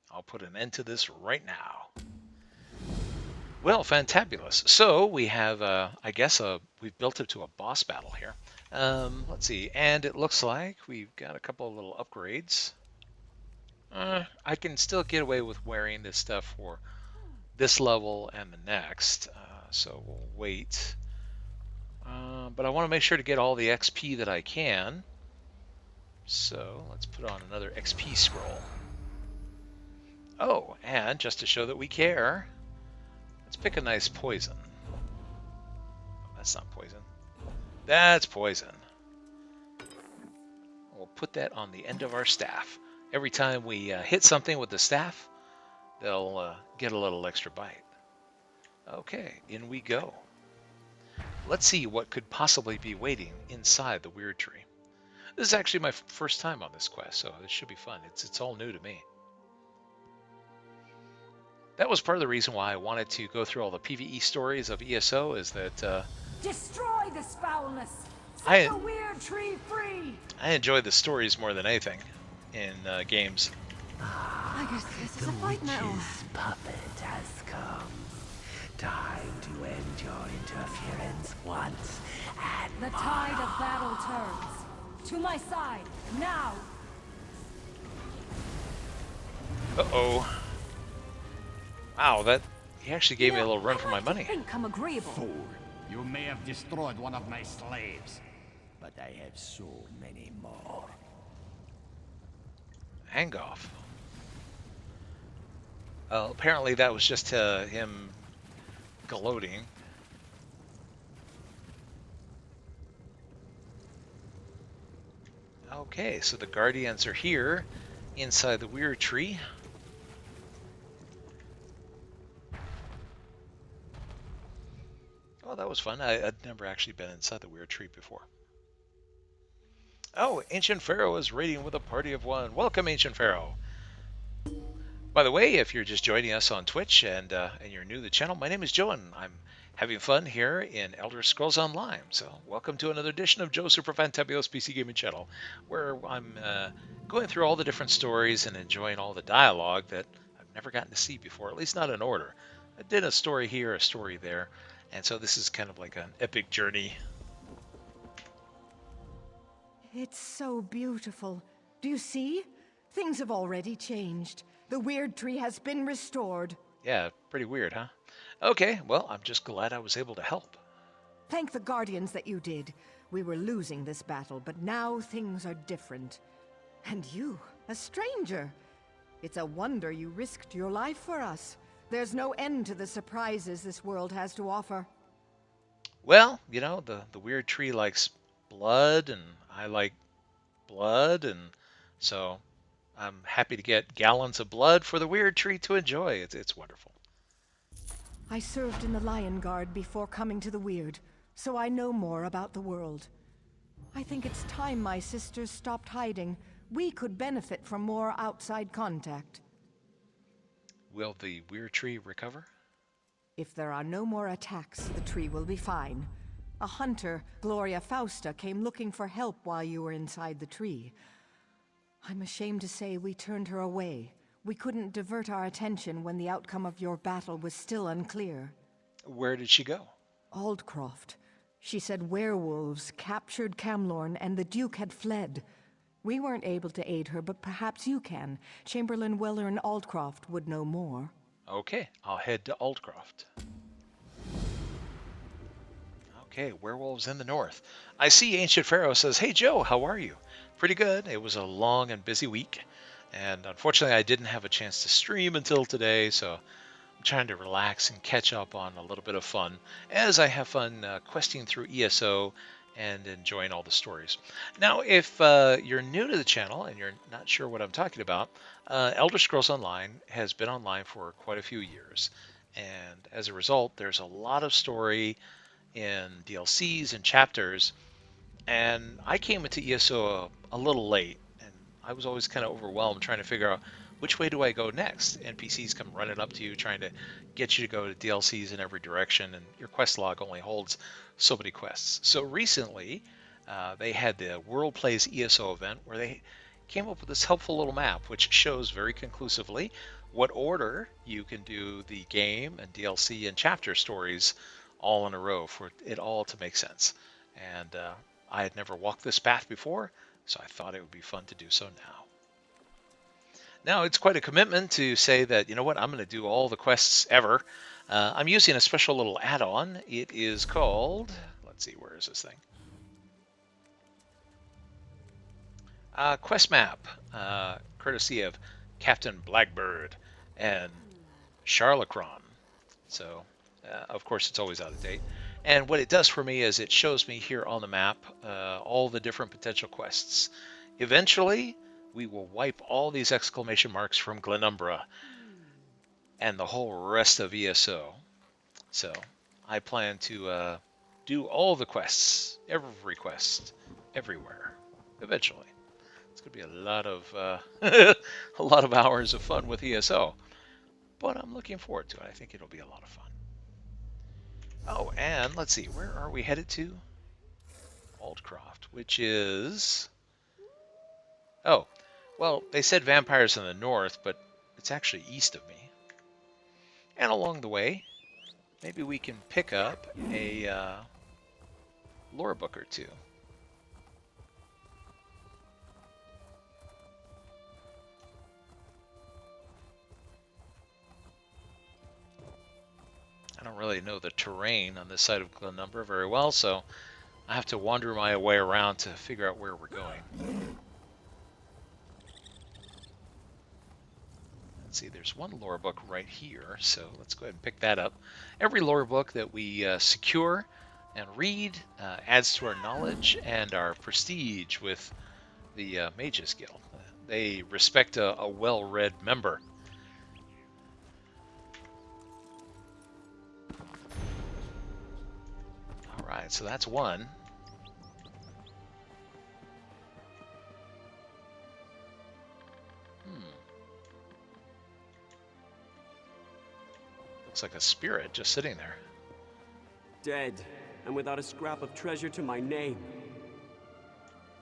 I'll put an end to this right now. Well, fantabulous. So we have, I guess, we've built it to a boss battle here. Let's see, and it looks like we've got a couple of little upgrades. I can still get away with wearing this stuff for this level and the next, so we'll wait. But I want to make sure to get all the XP that I can. So let's put on another XP scroll. Oh, and just to show that we care, let's pick a nice poison. Oh, that's not poison. That's poison. We'll put that on the end of our staff. Every time we hit something with the staff, they'll get a little extra bite. Okay, in we go. Let's see what could possibly be waiting inside the Wyrd Tree. This is actually my first time on this quest, so this should be fun. It's all new to me. That was part of the reason why I wanted to go through all the PvE stories of ESO, is that Destroy this foulness! I- Set the Wyrd Tree free! I enjoy the stories more than anything in games. I guess this is a fight now. Witch's puppet has come. Time to end your interference once and The tide of battle turns. To my side, now! Uh-oh. Wow, he actually gave me a little run for my money. I think I'm agreeable. Fool, you may have destroyed one of my slaves, but I have so many more. Angoff. Well, apparently that was just him gloating. Okay, so the Guardians are here inside the Wyrd Tree. Oh, that was fun. I'd never actually been inside the Wyrd Tree before. Oh, Ancient Pharaoh is raiding with a party of one. Welcome, Ancient Pharaoh. By the way, if you're just joining us on Twitch and you're new to the channel, my name is Joe, and I'm having fun here in Elder Scrolls Online. So welcome to another edition of Joe Super Fantabulous PC Gaming Channel, where I'm going through all the different stories and enjoying all the dialogue that I've never gotten to see before, at least not in order. I did a story here, a story there, and so this is kind of like an epic journey. It's so beautiful. Do you see? Things have already changed. The Wyrd Tree has been restored. Yeah, pretty weird, huh? Okay, well, I'm just glad I was able to help. Thank the Guardians that you did. We were losing this battle, but now things are different. And you, a stranger. It's a wonder you risked your life for us. There's no end to the surprises this world has to offer. Well, you know, the Wyrd Tree likes blood, and I like blood, and so I'm happy to get gallons of blood for the Wyrd Tree to enjoy. It's wonderful. I served in the Lion Guard before coming to the Wyrd, so I know more about the world. I think it's time my sisters stopped hiding. We could benefit from more outside contact. Will the Wyrd Tree recover? If there are no more attacks, the tree will be fine. A hunter, Gloria Fausta, came looking for help while you were inside the tree. I'm ashamed to say we turned her away. We couldn't divert our attention when the outcome of your battle was still unclear. Where did she go? Aldcroft. She said werewolves captured Camlorn and the Duke had fled. We weren't able to aid her, but perhaps you can. Chamberlain Weller and Aldcroft would know more. Okay, I'll head to Aldcroft. Okay, werewolves in the north. I see Ancient Pharaoh says, "Hey Joe, how are you?" Pretty good. It was a long and busy week, and unfortunately I didn't have a chance to stream until today, so I'm trying to relax and catch up on a little bit of fun as I have fun questing through ESO and enjoying all the stories. Now, if you're new to the channel and you're not sure what I'm talking about, Elder Scrolls Online has been online for quite a few years, and as a result, there's a lot of story in DLCs and chapters, and I came into ESO a little late, and I was always kind of overwhelmed trying to figure out which way do I go next. NPCs come running up to you trying to get you to go to DLCs in every direction, and your quest log only holds so many quests. So recently, they had the World Plays ESO event where they came up with this helpful little map which shows very conclusively what order you can do the game and DLC and chapter stories all in a row for it all to make sense. And I had never walked this path before, so I thought it would be fun to do so now. Now, it's quite a commitment to say that, you know what, I'm going to do all the quests ever. I'm using a special little add-on. It is called, let's see, where is this thing? Quest Map, courtesy of Captain Blackbird and Charlacron. So, of course, it's always out of date. And what it does for me is it shows me here on the map all the different potential quests. Eventually, we will wipe all these exclamation marks from Glenumbra and the whole rest of ESO. So I plan to do all the quests, every quest, everywhere, eventually. It's going to be a lot of a lot of hours of fun with ESO, but I'm looking forward to it. I think it'll be a lot of fun. Oh, and let's see, where are we headed to? Aldcroft, which is... Oh, well, they said vampires in the north, but it's actually east of me. And along the way, maybe we can pick up a lore book or two. I don't really know the terrain on this side of Glenumbra very well, so I have to wander my way around to figure out where we're going. Let's see, there's one lore book right here, so let's go ahead and pick that up. Every lore book that we secure and read adds to our knowledge and our prestige with the Mages Guild. They respect a well-read member. Alright, so that's one. Looks like a spirit just sitting there. Dead, and without a scrap of treasure to my name.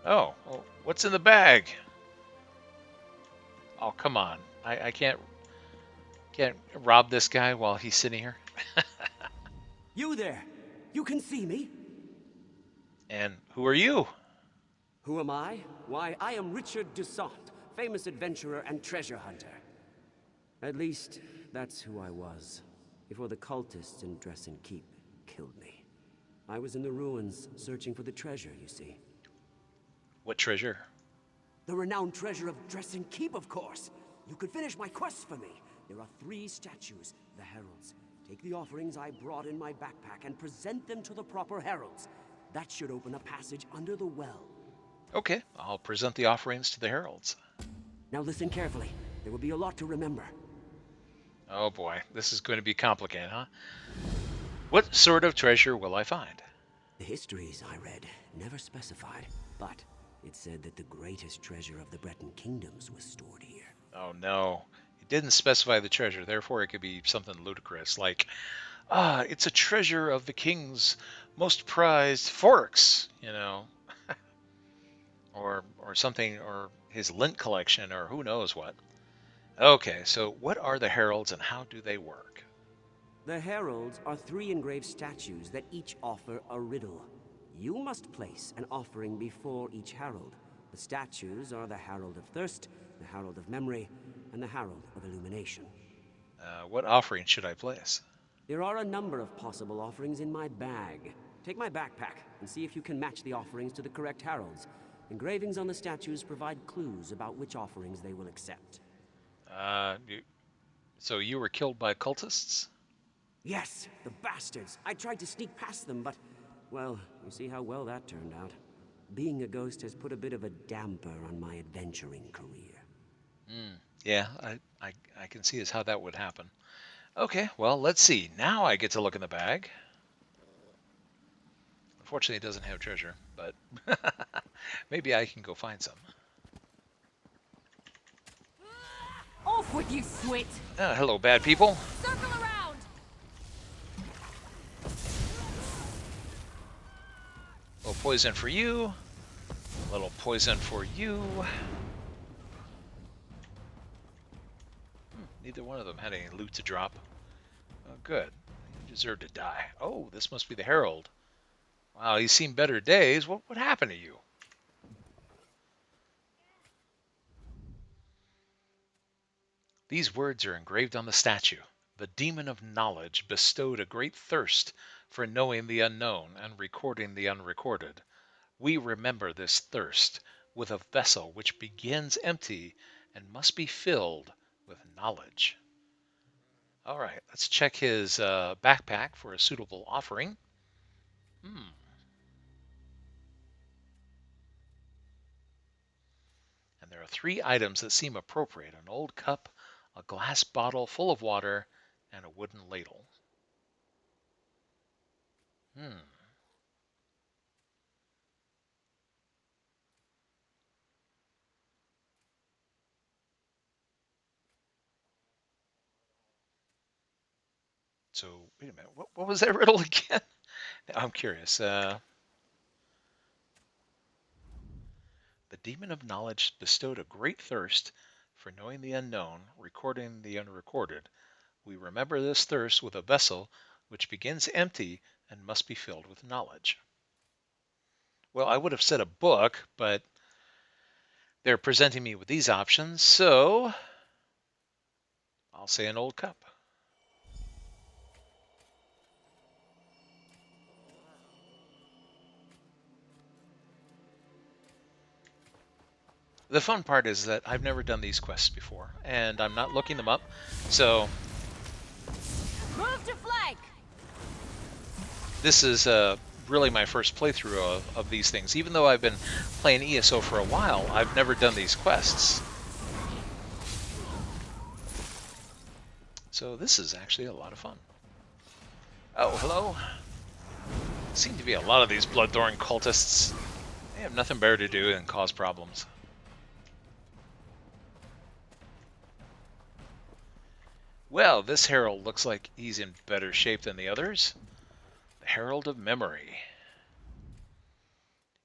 Oh, well, what's in the bag? Oh, come on. I can't rob this guy while he's sitting here. You there! You can see me? And who are you? Who am I? Why, I am Richard Dussault, famous adventurer and treasure hunter. At least, that's who I was, before the cultists in Dresden Keep killed me. I was in the ruins, searching for the treasure, you see. What treasure? The renowned treasure of Dresden Keep, of course! You could finish my quest for me. There are 3 statues, the heralds. Take the offerings I brought in my backpack and present them to the proper heralds. That should open a passage under the well. Okay, I'll present the offerings to the heralds. Now listen carefully. There will be a lot to remember. Oh boy, this is going to be complicated, huh? What sort of treasure will I find? The histories I read never specified, but it said that the greatest treasure of the Breton kingdoms was stored here. Oh no, it didn't specify the treasure, therefore it could be something ludicrous, like, it's a treasure of the king's most prized forks, you know, or something, or his lint collection, or who knows what. Okay, so what are the heralds and how do they work? The heralds are 3 engraved statues that each offer a riddle. You must place an offering before each herald. The statues are the Herald of Thirst, the Herald of Memory, and the Herald of Illumination. What offering should I place? There are a number of possible offerings in my bag. Take my backpack and see if you can match the offerings to the correct heralds. Engravings on the statues provide clues about which offerings they will accept. So you were killed by cultists? Yes, the bastards. I tried to sneak past them, but, well, you see how well that turned out. Being a ghost has put a bit of a damper on my adventuring career. Yeah, I can see as how that would happen. Okay, well, let's see. Now I get to look in the bag. Unfortunately, it doesn't have treasure, but maybe I can go find some. Off with you, Swit! Hello, bad people. Circle around! A little poison for you. A little poison for you. Neither one of them had any loot to drop. Oh, good. You deserve to die. Oh, this must be the Herald. Wow, he's seen better days. What happened to you? These words are engraved on the statue. The demon of knowledge bestowed a great thirst for knowing the unknown and recording the unrecorded. We remember this thirst with a vessel which begins empty and must be filled with knowledge. All right, let's check his backpack for a suitable offering. And there are 3 items that seem appropriate: an old cup, a glass bottle full of water, and a wooden ladle. So, wait a minute. What was that riddle again? I'm curious. The demon of knowledge bestowed a great thirst for knowing the unknown, recording the unrecorded. We remember this thirst with a vessel which begins empty and must be filled with knowledge. Well, I would have said a book, but they're presenting me with these options, so I'll say an old cup. The fun part is that I've never done these quests before, and I'm not looking them up, so Move to flank! this is really my first playthrough of these things. Even though I've been playing ESO for a while, I've never done these quests. So this is actually a lot of fun. Oh, hello. Seem to be a lot of these bloodthorn cultists. They have nothing better to do than cause problems. Well, this herald looks like he's in better shape than the others. The Herald of Memory.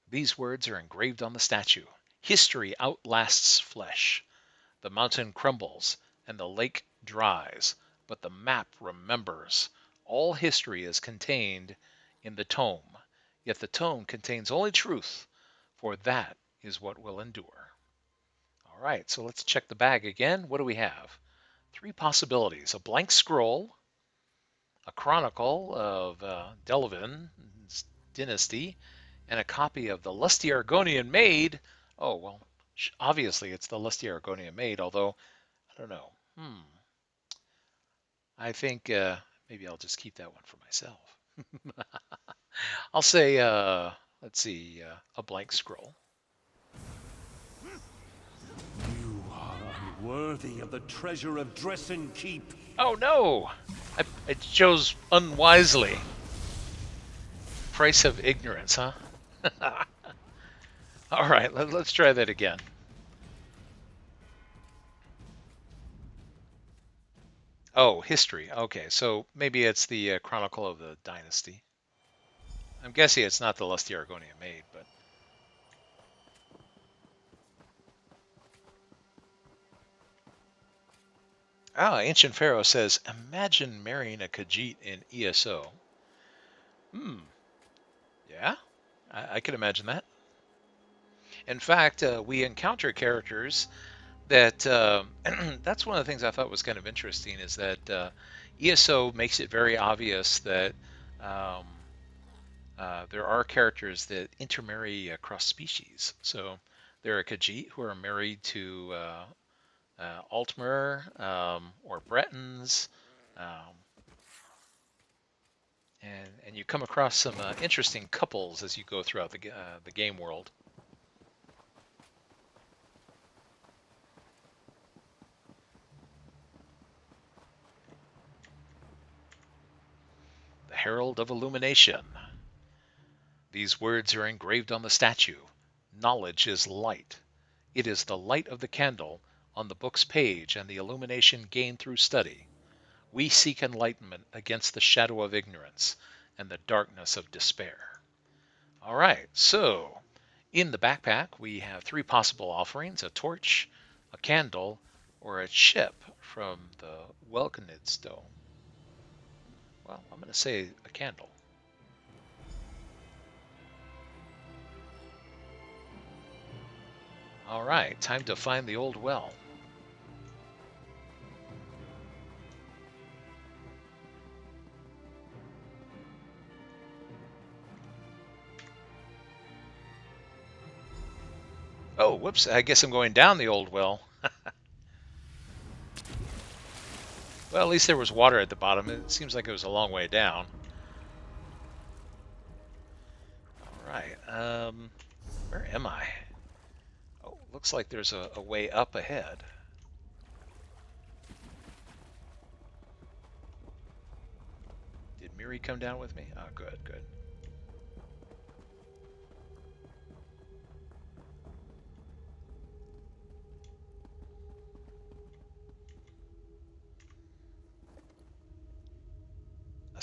These words are engraved on the statue. History outlasts flesh. The mountain crumbles and the lake dries, but the map remembers. All history is contained in the tome, yet the tome contains only truth, for that is what will endure. All right, so let's check the bag again. What do we have? 3 possibilities: a blank scroll, a chronicle of Delvin's dynasty, and a copy of the Lusty Argonian Maid. Oh, well, obviously it's the Lusty Argonian Maid, although, I don't know. I think maybe I'll just keep that one for myself. I'll say, let's see, a blank scroll. You are unworthy of the treasure of Dresden Keep. Oh no! I chose unwisely. Price of ignorance, huh? All right, let's try that again. Oh, history. Okay, so maybe it's the Chronicle of the Dynasty. I'm guessing it's not the Lusty Argonian Maid, but... Ah, Ancient Pharaoh says, imagine marrying a Khajiit in ESO. Yeah, I can imagine that. In fact, we encounter characters that that's one of the things I thought was kind of interesting, is that ESO makes it very obvious that um, there are characters that intermarry across species. So there are Khajiit who are married to Altmer or Bretons, um, and you come across some interesting couples as you go throughout the game world. The Herald of Illumination. These words are engraved on the statue. Knowledge is light. It is the light of the candle on the book's page and the illumination gained through study. We seek enlightenment against the shadow of ignorance and the darkness of despair. All right, so in the backpack we have 3 possible offerings: a torch, a candle, or a chip from the Welkenid stone. Well, I'm going to say a candle. All right, time to find the old well. Oh, whoops, I guess I'm going down the old well. Well, at least there was water at the bottom. It seems like it was a long way down. All right, where am I? Oh, looks like there's a way up ahead. Did Miri come down with me? Oh, good, good.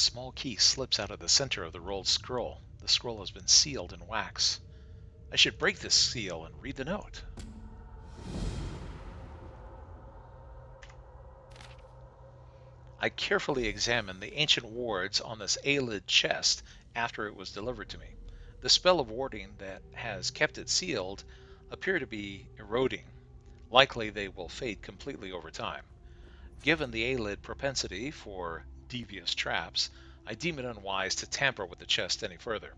small key slips out of the center of the rolled scroll. The scroll has been sealed in wax. I should break this seal and read the note. I carefully examined the ancient wards on this Aelid chest after it was delivered to me. The spell of warding that has kept it sealed appear to be eroding. Likely they will fade completely over time. Given the Aelid propensity for devious traps, I deem it unwise to tamper with the chest any further.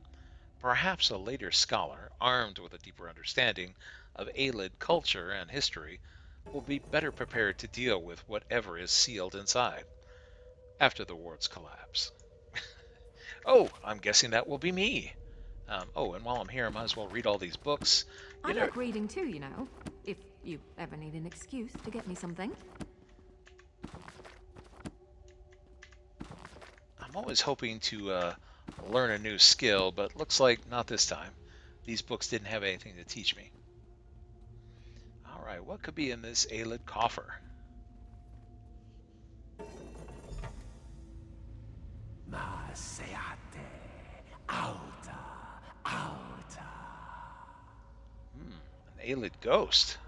Perhaps a later scholar, armed with a deeper understanding of Aelid culture and history, will be better prepared to deal with whatever is sealed inside after the wards collapse. Oh, I'm guessing that will be me. And while I'm here, I might as well read all these books. I like reading too, you know, if you ever need an excuse to get me something. I'm always hoping to learn a new skill, but looks like not this time. These books didn't have anything to teach me. Alright, what could be in this Aelid coffer? Maseate, auta, auta. An Aelid ghost.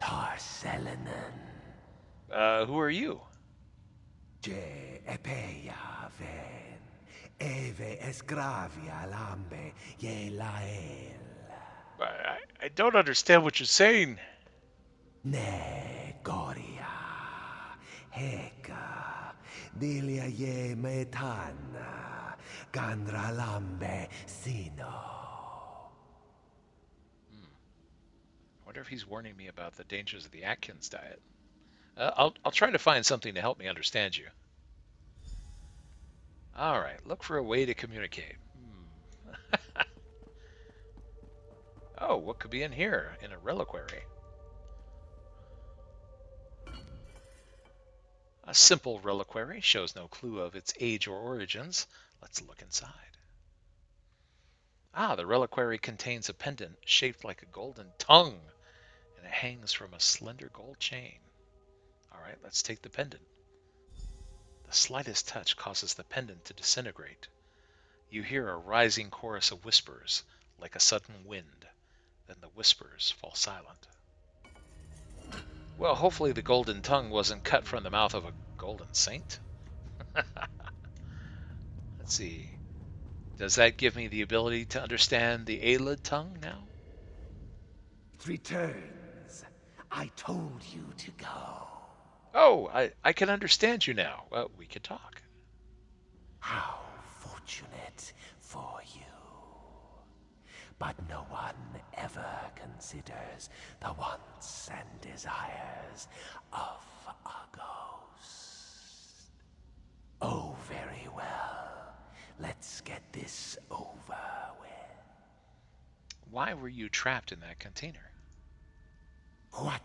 Torselinen. Who are you? Je epeia ven, eve esgravia lambe ye lael. I don't understand what you're saying. Ne goria, heka, dilia ye metana, gandra lambe sino. I wonder if he's warning me about the dangers of the Atkins diet. I'll try to find something to help me understand you. Alright, look for a way to communicate. Oh, what could be in here? In a reliquary. A simple reliquary shows no clue of its age or origins. Let's look inside. The reliquary contains a pendant shaped like a golden tongue, and it hangs from a slender gold chain. Alright, let's take the pendant. The slightest touch causes the pendant to disintegrate. You hear a rising chorus of whispers, like a sudden wind. Then the whispers fall silent. Well, hopefully the golden tongue wasn't cut from the mouth of a golden saint. Let's see. Does that give me the ability to understand the Aelid tongue now? It returns. I told you to go. Oh, I can understand you now. We can talk. How fortunate for you. But no one ever considers the wants and desires of a ghost. Oh, very well. Let's get this over with. Why were you trapped in that container? What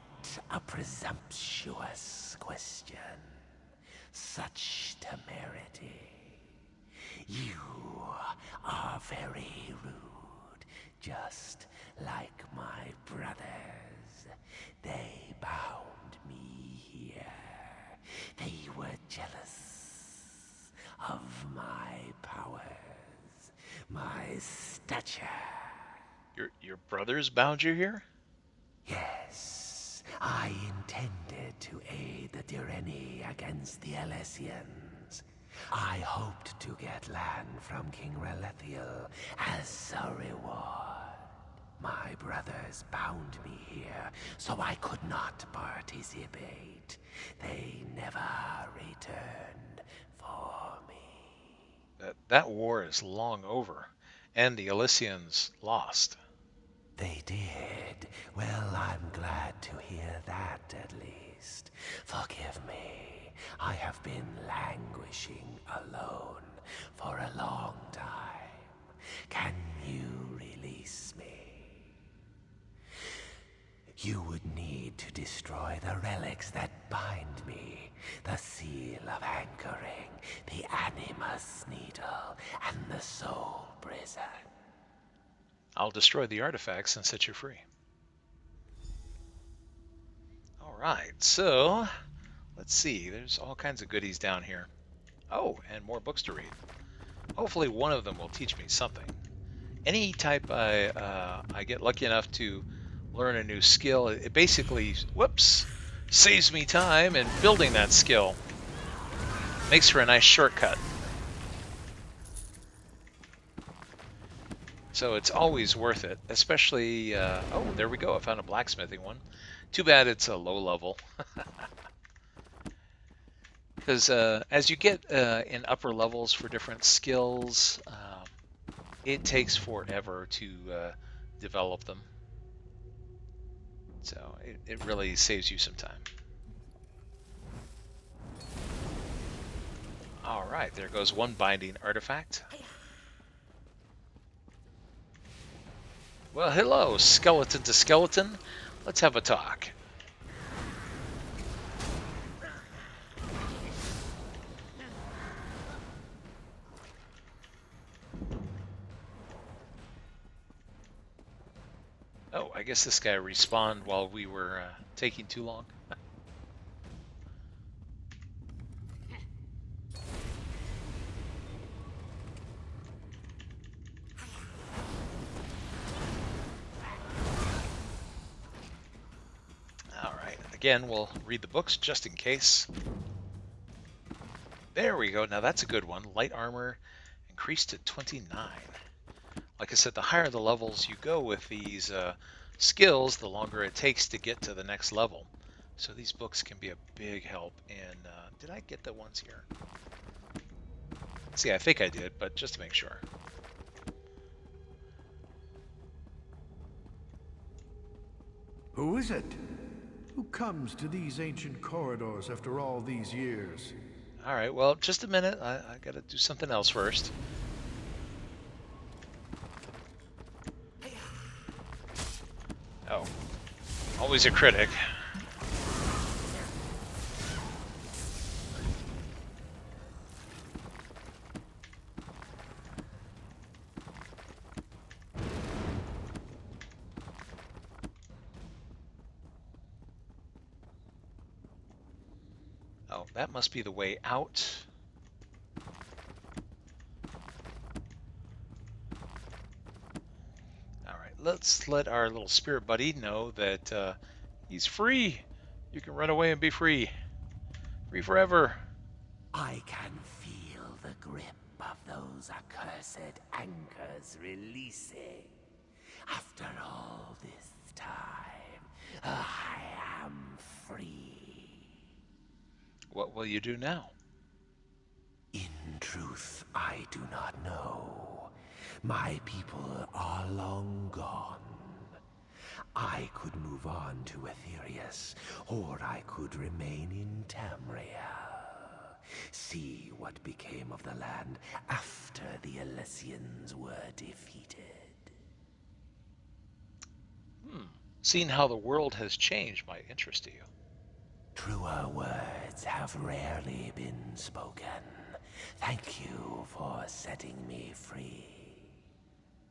a presumptuous question. Such temerity. You are very rude, just like my brothers. They bound me here. They were jealous of my powers, my stature. Your brothers bound you here? Yes, I intended to aid the Direni against the Elysians. I hoped to get land from King Relethiel as a reward. My brothers bound me here, so I could not participate. They never returned for me. That war is long over, and the Elysians lost. They did. Well, I'm glad to hear that, at least. Forgive me. I have been languishing alone for a long time. Can you release me? You would need to destroy the relics that bind me. The seal of anchoring, the animus needle, and the soul prison. I'll destroy the artifacts and set you free. Alright, so let's see. There's all kinds of goodies down here. Oh, and more books to read. Hopefully one of them will teach me something. Any type I get lucky enough to learn a new skill, it basically, whoops, saves me time in building that skill. Makes for a nice shortcut. So it's always worth it, especially, oh, there we go, I found a blacksmithing one. Too bad it's a low level. Because as you get in upper levels for different skills, it takes forever to develop them. So it really saves you some time. All right, there goes one binding artifact. Well, hello, skeleton to skeleton. Let's have a talk. Oh, I guess this guy respawned while we were taking too long. Alright, again, we'll read the books just in case. There we go. Now that's a good one. Light armor increased to 29. Like I said, the higher the levels you go with these skills, the longer it takes to get to the next level. So these books can be a big help. And did I get the ones here? See, I think I did, but just to make sure. Who is it? Who comes to these ancient corridors after all these years? All right, well, just a minute. I got to do something else first. Oh, always a critic. Oh, that must be the way out. Let's let our little spirit buddy know that he's free. You can run away and be free. Free forever. I can feel the grip of those accursed anchors releasing. After all this time, I am free. What will you do now? In truth, I do not know. My people are long gone. I could move on to Aetherius, or I could remain in Tamriel. See what became of the land after the Elysians were defeated. Seeing how the world has changed might interest you. Truer words have rarely been spoken. Thank you for setting me free.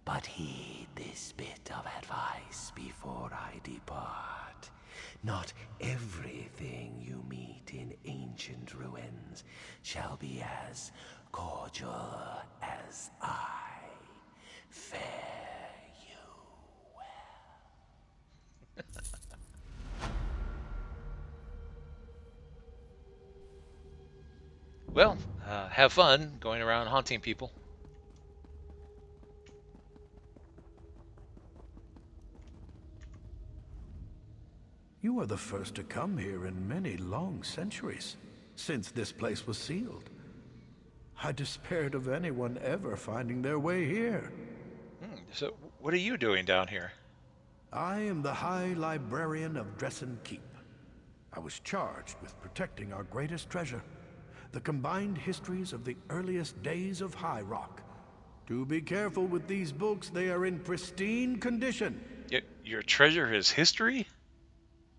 But heed this bit of advice before I depart. Not everything you meet in ancient ruins shall be as cordial as I. Fare you well. Well, have fun going around haunting people. You are the first to come here in many long centuries, since this place was sealed. I despaired of anyone ever finding their way here. So, what are you doing down here? I am the High Librarian of Dresden Keep. I was charged with protecting our greatest treasure, the combined histories of the earliest days of High Rock. Do be careful with these books, they are in pristine condition. Your treasure is history?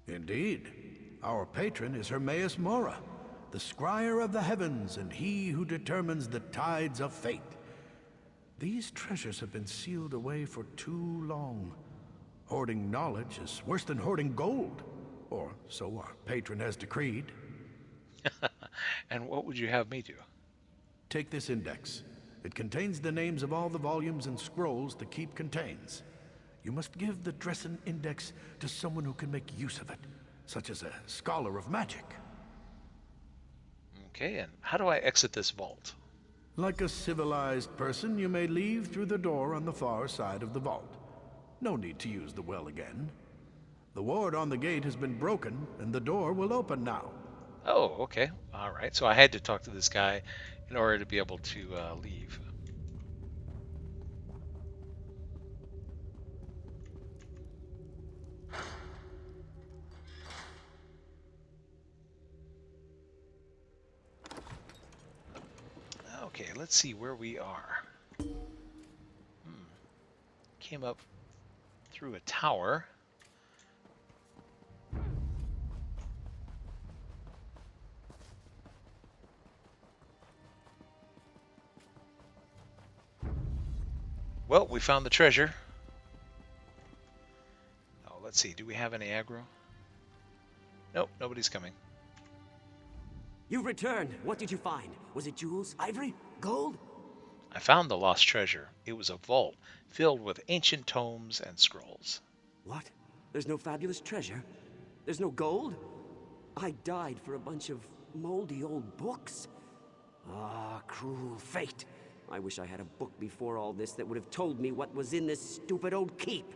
Indeed. Our patron is Hermaeus Mora, the scryer of the heavens and he who determines the tides of fate. These treasures have been sealed away for too long. Hoarding knowledge is worse than hoarding gold, or so our patron has decreed. And what would you have me do? Take this index. It contains the names of all the volumes and scrolls the keep contains. You must give the Dressen Index to someone who can make use of it, such as a scholar of magic. Okay, and how do I exit this vault? Like a civilized person, you may leave through the door on the far side of the vault. No need to use the well again. The ward on the gate has been broken, and the door will open now. Oh, okay. All right. So I had to talk to this guy in order to be able to leave. Okay, let's see where we are. Came up through a tower. Well, we found the treasure. Oh, let's see. Do we have any aggro? Nope, nobody's coming. You returned. What did you find? Was it jewels, ivory, gold? I found the lost treasure. It was a vault filled with ancient tomes and scrolls. What? There's no fabulous treasure? There's no gold? I died for a bunch of moldy old books. Ah, cruel fate. I wish I had a book before all this that would have told me what was in this stupid old keep.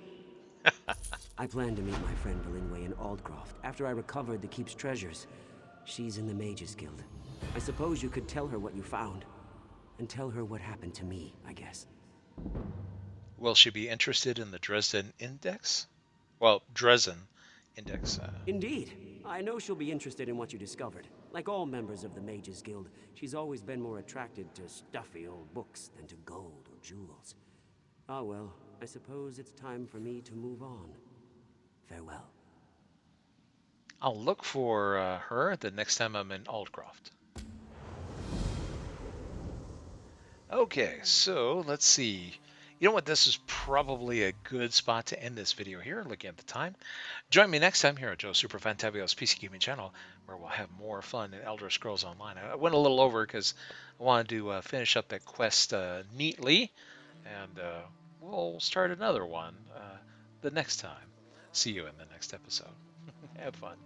I plan to meet my friend Belinway in Aldcroft after I recovered the keep's treasures. She's in the Mages Guild. I suppose you could tell her what you found. And tell her what happened to me, I guess. Will she be interested in the Dresden Index? Well, Dresden Index. Indeed. I know she'll be interested in what you discovered. Like all members of the Mages Guild, she's always been more attracted to stuffy old books than to gold or jewels. Ah well, I suppose it's time for me to move on. Farewell. I'll look for her the next time I'm in Aldcroft. Okay, so let's see. You know what? This is probably a good spot to end this video here, looking at the time. Join me next time here at Joe Super Fantabulous PC Gaming Channel, where we'll have more fun in Elder Scrolls Online. I went a little over because I wanted to finish up that quest neatly, and we'll start another one the next time. See you in the next episode. Have fun.